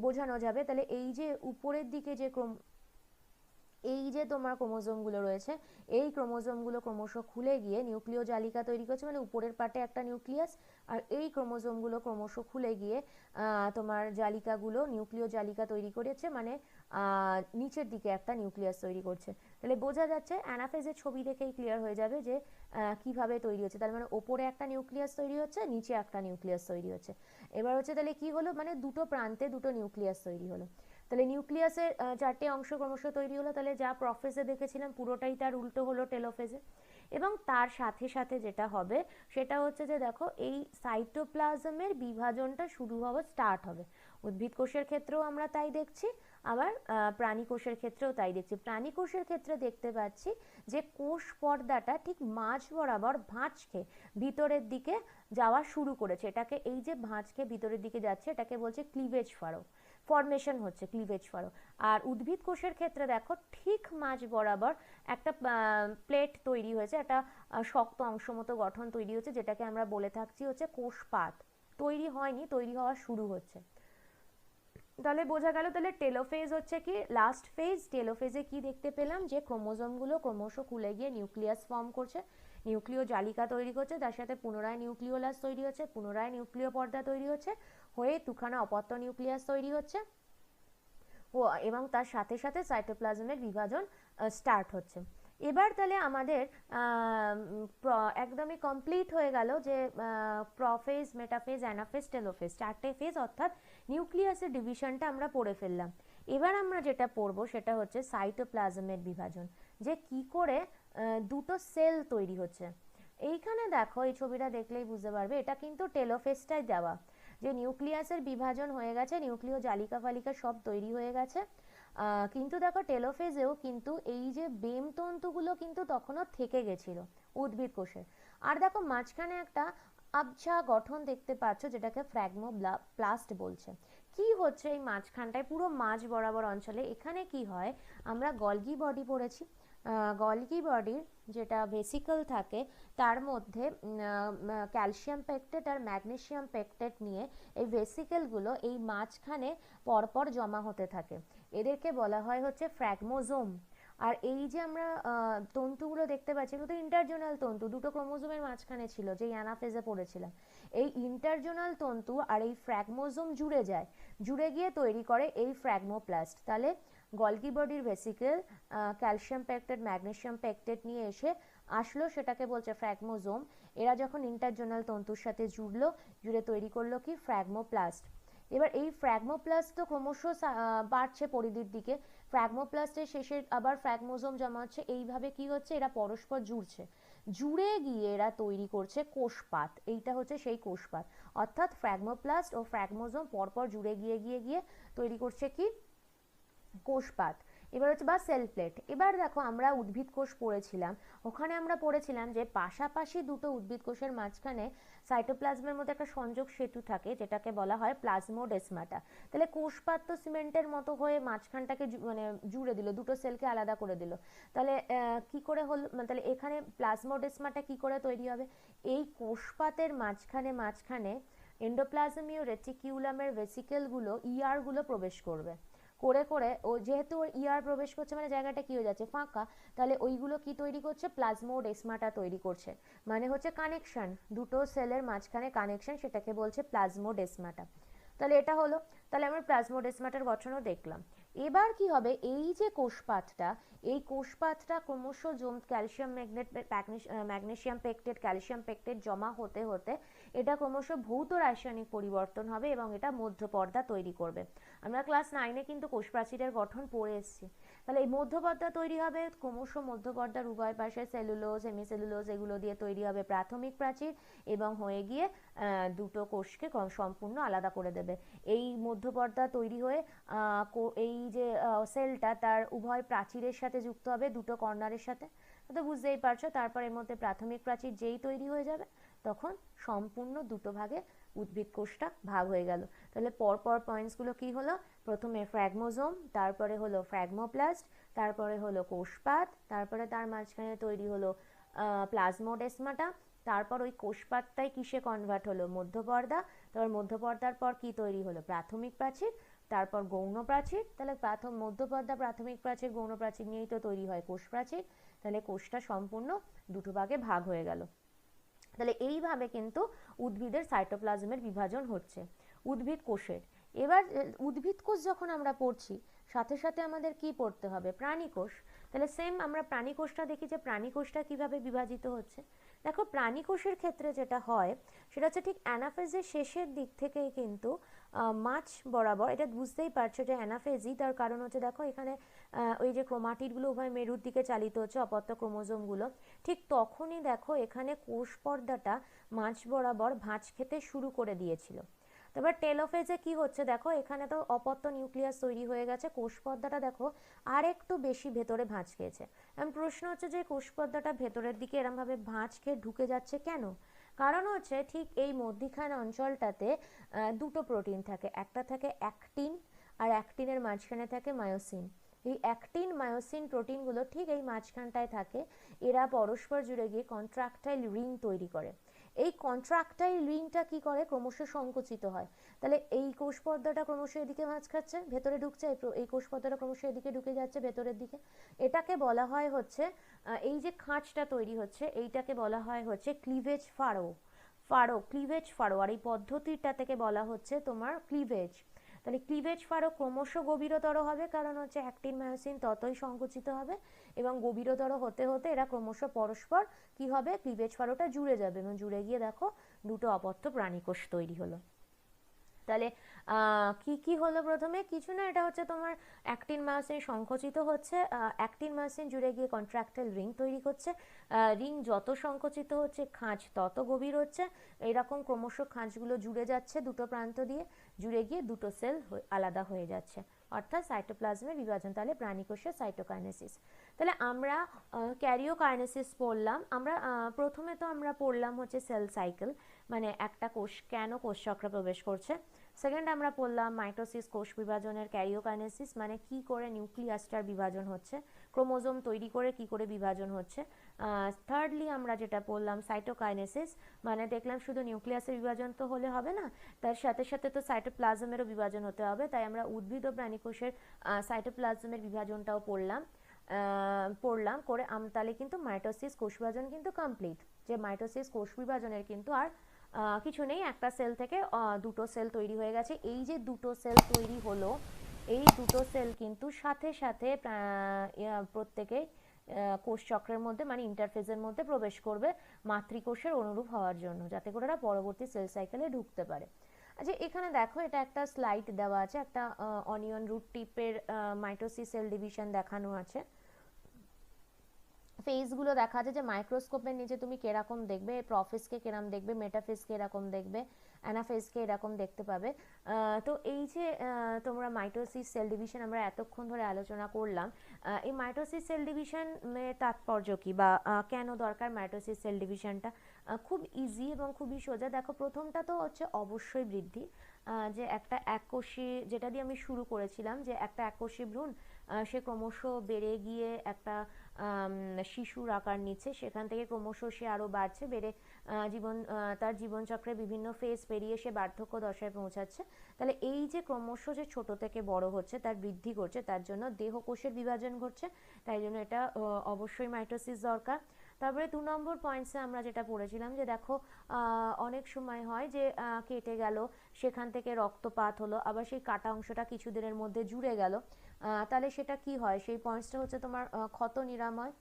বোঝানো যাবে। তাহলে এই যে উপরের দিকে যে এই যে তোমার ক্রোমোজোমগুলো রয়েছে, এই ক্রোমোজোমগুলো ক্রমশ খুলে গিয়ে নিউক্লিয় জালিকা তৈরি করছে, মানে উপরের পাটে একটা নিউক্লিয়াস, আর এই ক্রোমোজোমগুলো ক্রমশ খুলে গিয়ে তোমার জালিকাগুলো নিউক্লিয় জালিকা তৈরি করেছে, মানে নিচের দিকে একটা নিউক্লিয়াস তৈরি করছে। তাহলে বোঝা যাচ্ছে অ্যানাফেজের ছবি দেখেই ক্লিয়ার হয়ে যাবে যে কিভাবে তৈরি হচ্ছে। তার মানে ওপরে একটা নিউক্লিয়াস তৈরি হচ্ছে, নিচে একটা নিউক্লিয়াস তৈরি হচ্ছে। এবার হচ্ছে তাহলে কি হলো, মানে দুটো প্রান্তে দুটো নিউক্লিয়াস তৈরি হলো। তাহলে নিউক্লিয়াসের চারটে অংশ ক্রমশ তৈরি হলো। তাহলে যা প্রফেজে দেখেছিলাম পুরোটাই তার উল্টো হলো টেলোফেজে। এবং তার সাথে সাথে যেটা হবে সেটা হচ্ছে যে দেখো এই সাইটোপ্লাজমের বিভাজনটা শুরু হওয়া স্টার্ট হবে। উদ্ভিদ কোষের ক্ষেত্রেও আমরা তাই দেখছি, আবার প্রাণী কোষের ক্ষেত্রেও তাই দেখছি। প্রাণী কোষের ক্ষেত্রে দেখতে পাচ্ছি যে কোষ পর্দাটা ঠিক মাঝ বরাবর ভাঁজ খেয়ে ভিতরের দিকে যাওয়া শুরু করেছে। এটাকে এই যে ভাঁজ খেয়ে ভিতরের দিকে যাচ্ছে এটাকে বলছে ক্লিভেজ ফারো, ফর্মেশন হচ্ছে ক্লিভেজ ফারো। আর উদ্ভিদ কোষের ক্ষেত্রে দেখো ঠিক মাঝ বরাবর একটা প্লেট তৈরি হয়েছে, একটা শক্ত অংশ মতো গঠন তৈরি হচ্ছে, যেটাকে আমরা বলে থাকছি হচ্ছে কোষপাত। তৈরি হয়নি, তৈরি হওয়া শুরু হচ্ছে। তাহলে বোঝা গেল তাহলে টেলোফেজ হচ্ছে কি লাস্ট ফেজ। টেলোফেজে কি দেখতে পেলাম, যে ক্রোমোজোমগুলো ক্রমশ খুলে গিয়ে নিউক্লিয়াস ফর্ম করছে, নিউক্লিয় জালিকা তৈরি করছে, তার সাথে পুনরায় নিউক্লিওলাস তৈরি হচ্ছে, পুনরায় নিউক্লিয় পর্দা তৈরি হচ্ছে, হয়ে দুখানা অপত্য নিউক্লিয়াস তৈরি হচ্ছে, ও এবং তার সাথে সাথে সাইটোপ্লাজমের বিভাজন স্টার্ট হচ্ছে। এবার তাহলে আমাদের একদমই কমপ্লিট হয়ে গেল যে প্রফেজ, মেটাফেজ, অ্যানাফেজ, টেলোফেজ, চারটে ফেজ, অর্থাৎ নিউক্লিয়াসের ডিভিশনটা আমরা পড়ে ফেললাম। এবার আমরা যেটা পড়বো সেটা হচ্ছে সাইটোপ্লাজমের বিভাজন, যে কি করে দুটো সেল তৈরি হচ্ছে। এইখানে দেখো এই ছবিটা দেখলেই বুঝতে পারবে এটা কিন্তু টেলোফেজটাই দেওয়া, যে নিউক্লিয়াসের বিভাজন হয়ে গেছে, নিউক্লিয় জালিকা ফালিকা সব তৈরি হয়ে গেছে। কিন্তু দেখো টেলোফেজেও কিন্তু এই যে বেম তন্তুগুলো কিন্তু তখনও থেকে গেছিল উদ্ভিদ কোষে। আর দেখো মাঝখানে একটা আবছা গঠন দেখতে পাচ্ছ, যেটাকে ফ্র্যাগমোপ্লাস্ট বলছে। কি হচ্ছে এই মাঝখানটায়, পুরো মাঝ বরাবর অঞ্চলে এখানে কি হয়, আমরা গলগি বডি পড়েছি। গলগি বডির যেটা ভেসিকল থাকে তার মধ্যে ক্যালসিয়াম পেকটেট আর ম্যাগনেসিয়াম পেকটেট নিয়ে এই ভেসিকেলগুলো এই মাঝখানে পরপর জমা হতে থাকে। এদেরকে বলা হয় হচ্ছে ফ্র্যাগমোজোম। আর এই যে আমরা তন্তুগুলো দেখতে পাচ্ছি এগুলো তো ইন্টারজোনাল তন্তু, দুটো ক্রোমোজোমের মাঝখানে ছিল, যে অ্যানাফেজে পড়েছিলাম। এই ইন্টারজোনাল তন্তু আর এই ফ্র্যাগমোজোম জুড়ে যায়, জুড়ে গিয়ে তৈরি করে এই ফ্র্যাগমোপ্লাস্ট। তাহলে গলগি বডির vesicle calcium pectate magnesium pectate নিয়ে আসলো, সেটাকে বলছে ফ্র্যাগমোজোম। এরা যখন ইন্টারজোনাল তন্তুর সাথে জুড়ে তৈরি করলো কি ফ্র্যাগমোপ্লাস্ট। এবার এই ফ্র্যাগমোপ্লাস্ট তো ক্রমশ বাড়ছে পরিধির দিকে, ফ্র্যাগমোপ্লাস্টের শেষে আবার ফ্র্যাগমোজোম জমা হচ্ছে, এইভাবে কি হচ্ছে এরা পরস্পর জুড়ে গিয়ে এরা তৈরি করছে কোষপাত। এইটা হচ্ছে সেই কোষপাত, অর্থাৎ ফ্র্যাগমোপ্লাস্ট ও ফ্র্যাগমোজোম পরপর জুড়ে গিয়ে তৈরি করছে কি কোষপাত। এবার হচ্ছে বা সেল প্লেট। এবার দেখো আমরা উদ্ভিদ কোষ পড়েছিলাম, ওখানে আমরা পড়েছিলাম যে পাশাপাশি দুটো উদ্ভিদ কোষের মাঝখানে সাইটোপ্লাজমের মধ্যে একটা সংযোগ সেতু থাকে, যেটাকে বলা হয় প্লাজমোডেসমাটা। তাহলে কোষপাত তো সিমেন্টের মতো হয়ে মাঝখানটাকে মানে জুড়ে দিল, দুটো সেলকে আলাদা করে দিল। তাহলে কি করে হলো, তাহলে এখানে প্লাজমোডেসমাটা কি করে তৈরি হবে, এই কোষপাতের মাঝখানে এন্ডোপ্লাজমীয় রেটিকিউলামের ভেসিকেলগুলো গুলো প্রবেশ করবে, করে ও যেহেতু ইয়ার প্রবেশ করছে মানে জায়গাটা কি হয়ে যাচ্ছে ফাঁকা, তাহলে ওইগুলো কি তৈরি করছে, প্লাজমোডেসমাটা তৈরি করছে, মানে হচ্ছে কানেকশন, দুটো সেলের মাঝখানে কানেকশন, সেটাকে বলছে প্লাজমোডেসমাটা। তাহলে এটা হলো, তাহলে আমরা প্লাজমোডেসমাটার গঠনও দেখলাম। এবার কি হবে, এই যে কোষপাতটা ক্রমশ calcium magnesium pectate calcium pectate জমা হতে হতে এটা ক্রমশ ভৌত রাসায়নিক পরিবর্তন হবে এবং এটা মধ্যপর্দা তৈরি করবে। আমরা ক্লাস 9-এ কিন্তু কোষ প্রাচীরের গঠন পড়ে এসেছি। তাহলে এই মধ্যপর্দা তৈরি হবে, ক্রমশ মধ্যপর্দার উভয় পাশে সেলুলোজ হেমিসেলুলোজ এগুলো দিয়ে তৈরি হবে প্রাথমিক প্রাচীর, এবং হয়ে গিয়ে দুটো কোষকে সম্পূর্ণ আলাদা করে দেবে। এই মধ্যপর্দা তৈরি হয়ে এই যে সেলটা তার উভয় প্রাচীরের সাথে যুক্ত হবে, দুটো কর্নারের সাথে, তো বুঝতেই পারছো। তারপর এর মধ্যে প্রাথমিক প্রাচীর যেই তৈরি হয়ে যাবে তখন সম্পূর্ণ দুটো ভাগে উদ্ভিদ কোষটা ভাগ হয়ে গেল। তাহলে পরপর পয়েন্টসগুলো কি হলো, প্রথমে ফ্র্যাগমোজোম, তারপরে হলো ফ্র্যাগমোপ্লাস্ট, তারপরে হলো কোষপাত, তারপরে তার মাঝখানে তৈরি হলো প্লাজমোডেসমাটা, তারপর ওই কোষপাতটাই কিসে কনভার্ট হলো, মধ্যপর্দা, তারপর মধ্যপর্দার পর কি তৈরি হলো, প্রাথমিক প্রাচীর, তারপর গৌণ প্রাচীর। তাহলে মধ্যপর্দা, প্রাথমিক প্রাচীর, গৌণ প্রাচীর নিয়েই তো তৈরি হয় কোষ প্রাচীর। তাহলে কোষটা সম্পূর্ণ দুটো ভাগে ভাগ হয়ে গেল। তাহলে এইভাবে কিন্তু উদ্ভিদের সাইটোপ্লাজমের বিভাজন হচ্ছে উদ্ভিদ কোষের। এবার উদ্ভিদ কোষ যখন আমরা পড়ছি, সাথে সাথে আমাদের কি পড়তে হবে, প্রাণী কোষ। তাহলে সেম আমরা প্রাণী কোষটা দেখি যে প্রাণী কোষটা কিভাবে বিভাজিত হচ্ছে। দেখো প্রাণী কোষের ক্ষেত্রে যেটা হয় সেটা হচ্ছে ঠিক অ্যানাফেজের শেষের দিক থেকেই কিন্তু মাঝ বরাবর, এটা বুঝতেই পারছো যে অ্যানাফেজি, তার কারণ হচ্ছে দেখো এখানে ওই যে ক্রোমাটিডগুলো উভয় মেরুর দিকে চালিত হচ্ছে, অপত্য ক্রোমোজোমগুলো, ঠিক তখনই দেখো এখানে কোষ পর্দাটা মাঝ বরাবর ভাঁজ খেতে শুরু করে দিয়েছিল। তারপর টেলোফেজে কি হচ্ছে দেখো, এখানে তো অপত্য নিউক্লিয়াস তৈরি হয়ে গেছে, কোষ পর্দাটা দেখো আর একটু বেশি ভেতরে ভাঁজ খেয়েছে। এখন প্রশ্ন হচ্ছে যে কোষ পর্দাটা ভেতরের দিকে এরমভাবে ভাঁজ খেয়ে ঢুকে যাচ্ছে কেন? কারণ হচ্ছে ঠিক এই মধ্যিখান অঞ্চলটাতে দুটো প্রোটিন থাকে, একটা থাকে অ্যাক্টিন, আর অ্যাক্টিনের মাঝখানে থাকে মায়োসিন। এই অ্যাক্টিন মায়োসিন প্রোটিনগুলো ঠিক এই মাঝখানটায় থাকে, এরা পরস্পর জুড়ে গিয়ে কন্ট্রাক্টাইল রিং তৈরি করে। এই কন্ট্রাক্টাইল রিংটা কি করে, ক্রমশ সংকুচিত হয়। তাহলে এই কোষ পর্দাটা ক্রমশ এদিকে ভাঁজ খাচ্ছে, ভেতরে ঢুকছে, এই কোষ পর্দাটা ক্রমশ এদিকে ঢুকে যাচ্ছে ভেতরের দিকে। এটাকে বলা হয় হচ্ছে এই যে খাঁজটা তৈরি হচ্ছে এইটাকে বলা হয় হচ্ছে ক্লিভেজ ক্লিভেজ ফারো, আর এই পদ্ধতিটা থেকে বলা হচ্ছে তোমার ক্লিভেজ। তাহলে ক্লিভেজ ফারো ক্রমশ গভীরতর হবে, কারণ হচ্ছে অ্যাক্টিন মায়োসিন ততই সংকুচিত হবে, এবং গভীরতর হতে হতে এরা ক্রমশ পরস্পর কি হবে, ক্লিভেজ ফারোটা জুড়ে যাবে, এবং জুড়ে গিয়ে দেখো দুটো অপত্য প্রাণীকোষ তৈরি হলো। তাহলে কি কি হলো, প্রথমে কিছু না, এটা হচ্ছে তোমার অ্যাক্টিন মায়োসিন সংকুচিত হচ্ছে, অ্যাক্টিন মায়োসিন জুড়ে গিয়ে কন্ট্রাক্টাইল রিং তৈরি করছে, রিং যত সংকুচিত হচ্ছে খাঁজ তত গভীর হচ্ছে, এরকম ক্রমশ খাঁজগুলো জুড়ে যাচ্ছে দুটো প্রান্ত দিয়ে, জুড়ে গিয়ে দুটো সেল আলাদা হয়ে যাচ্ছে, অর্থাৎ সাইটোপ্লাজমের বিভাজন। তাহলে প্রাণীকোষের সাইটোকাইনেসিস। তাহলে আমরা ক্যারিওকাইনেসিস পড়লাম, আমরা প্রথমে তো আমরা পড়লাম হচ্ছে সেল সাইকেল, মানে একটা কোষ কেন কোষচক্রে প্রবেশ করছে। সেকেন্ড আমরা পড়লাম মাইটোসিস, কোষ বিভাজনের ক্যারিওকাইনেসিস, মানে কি করে নিউক্লিয়াসটার বিভাজন হচ্ছে, ক্রোমোজোম তৈরি করে কি করে বিভাজন হচ্ছে। থার্ডলি আমরা যেটা পড়লাম সাইটোকাইনেসিস, মানে দেখলাম শুধু নিউক্লিয়াসের বিভাজন তো হলে হবে না, তার সাথে সাথে তো সাইটোপ্লাজমেরও বিভাজন হতে হবে, তাই আমরা উদ্ভিদ ও প্রাণী কোষের সাইটোপ্লাজমের বিভাজনটাও পড়লাম করে তাহলে কিন্তু মাইটোসিস কোষ বিভাজন কিন্তু কমপ্লিট। যে মাইটোসিস কোষ বিভাজনের কিন্তু আর কিছু নেই, একটা সেল থেকে দুটো সেল তৈরি হয়ে গেছে। এই যে দুটো সেল তৈরি হলো, এই দুটো সেল কিন্তু সাথে সাথে প্রত্যেকে কোষচক্রের মধ্যে মানে ইন্টারফেজের মধ্যে প্রবেশ করবে মাতৃকোষের অনুরূপ হওয়ার জন্য, যাতে করে ওরা পরবর্তী সেল সাইকেলে ঢুকতে পারে। আচ্ছা এখানে দেখো এটা একটা স্লাইড দেওয়া আছে, একটা অনিয়ন রুট টিপের মাইটোসিস সেল ডিভিশন দেখানো আছে। ফেজগুলো দেখা যায় যে মাইক্রোস্কোপের নিচে তুমি কিরকম দেখবে, প্রোফেজকে কিরকম দেখবে, মেটাফেজকে এরকম দেখবে, অ্যানাফেজকে এরকম দেখতে পাবে। তো এই যে তোমরা মাইটোসিস সেল ডিভিশন আমরা এতক্ষণ ধরে আলোচনা করলাম, এই মাইটোসিস সেল ডিভিশনের তাৎপর্য কি বা কেন দরকার মাইটোসিস সেল ডিভিশনটা, খুব ইজি এবং খুবই সোজা। দেখো প্রথমটা তো হচ্ছে অবশ্যই বৃদ্ধি, যে একটা এককোষী, যেটা দিয়ে আমি শুরু করেছিলাম, যে একটা এককোষী ভ্রূণ সে ক্রমশ বেড়ে গিয়ে একটা শিশুর আকার নিচ্ছে, সেখান থেকে ক্রমশ সে আরও বাড়ছে, বেড়ে তার জীবনচক্রে বিভিন্ন ফেজ পেরিয়ে সে বার্ধক্য দশায় পৌঁছাচ্ছে। তাহলে এই যে ক্রমশ যে ছোট থেকে বড় হচ্ছে, তার বৃদ্ধি করছে, তার জন্য দেহকোষের বিভাজন ঘটছে, তাই জন্য এটা অবশ্যই মাইটোসিস দরকার। তারপরে 2 নম্বর পয়েন্টসে আমরা যেটা পড়েছিলাম যে দেখো অনেক সময় হয় যে কেটে গেল, সেখান থেকে রক্তপাত হলো, আবার সেই কাটা অংশটা কিছুদিনের মধ্যে জুড়ে গেল, তাহলে সেটা কি হয়, সেই পয়েন্টসটা হচ্ছে তোমার ক্ষত নিরাময়,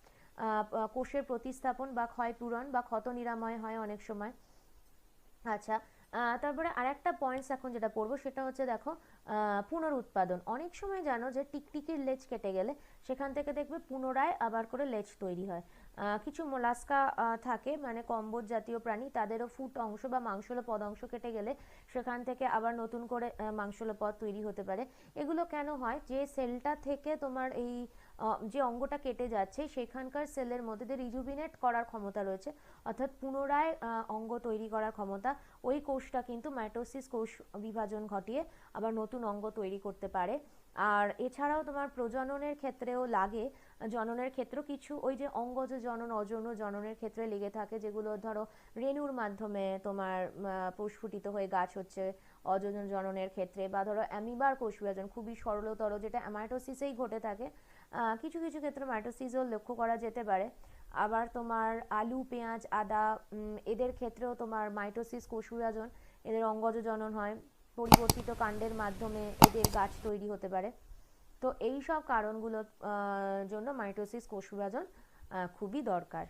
কোষের প্রতিস্থাপন বা ক্ষয়পূরণ বা ক্ষত নিরাময় হয় অনেক সময়। আচ্ছা তারপরে আরেকটা পয়েন্টস এখন যেটা পড়বো সেটা হচ্ছে দেখো পুনরুৎপাদন। অনেক সময় জানো যে টিকটিকির লেজ কেটে গেলে সেখান থেকে দেখবে পুনরায় আবার করে লেজ তৈরি হয়। কিছু মোলাস্কা থাকে মানে কম্বোজ জাতীয় প্রাণী, তাদেরও ফুট অংশ বা মাংসল পদ অংশ কেটে গেলে সেখান থেকে আবার নতুন করে মাংসল পদ তৈরি হতে পারে। এগুলো কেন হয়, যে সেলটা থেকে তোমার এই যে অঙ্গটা কেটে যাচ্ছে সেখানকার সেলের মধ্যে দিয়ে রিজুভিনেট করার ক্ষমতা রয়েছে, অর্থাৎ পুনরায় অঙ্গ তৈরি করার ক্ষমতা। ওই কোষটা কিন্তু মাইটোসিস কোষ বিভাজন ঘটিয়ে আবার নতুন অঙ্গ তৈরি করতে পারে। আর এছাড়াও তোমার প্রজননের ক্ষেত্রেও লাগে, জননের ক্ষেত্রেও কিছু ওই যে অঙ্গজ জনন অযৌন জননের ক্ষেত্রে লেগে থাকে, যেগুলো ধরো রেণুর মাধ্যমে তোমার প্রস্ফুটিত হয়ে গাছ হচ্ছে অযৌন জননের ক্ষেত্রে, বা ধরো অ্যামিবার কোষ বিভাজন খুবই সরলতর যেটা মাইটোসিসেই ঘটে থাকে, কিছু কিছু ক্ষেত্রে মাইটোসিসও লক্ষ্য করা যেতে পারে। আবার তোমার আলু পেঁয়াজ আদা এদের ক্ষেত্রেও তোমার মাইটোসিস কোষ বিভাজন, এদের অঙ্গজ জনন হয়, পরিবর্তিত কাণ্ডের মাধ্যমে এদের গাছ তৈরি হতে পারে। তো এই সব কারণগুলোর জন্য মাইটোসিস কোষ বিভাজন খুবই দরকার।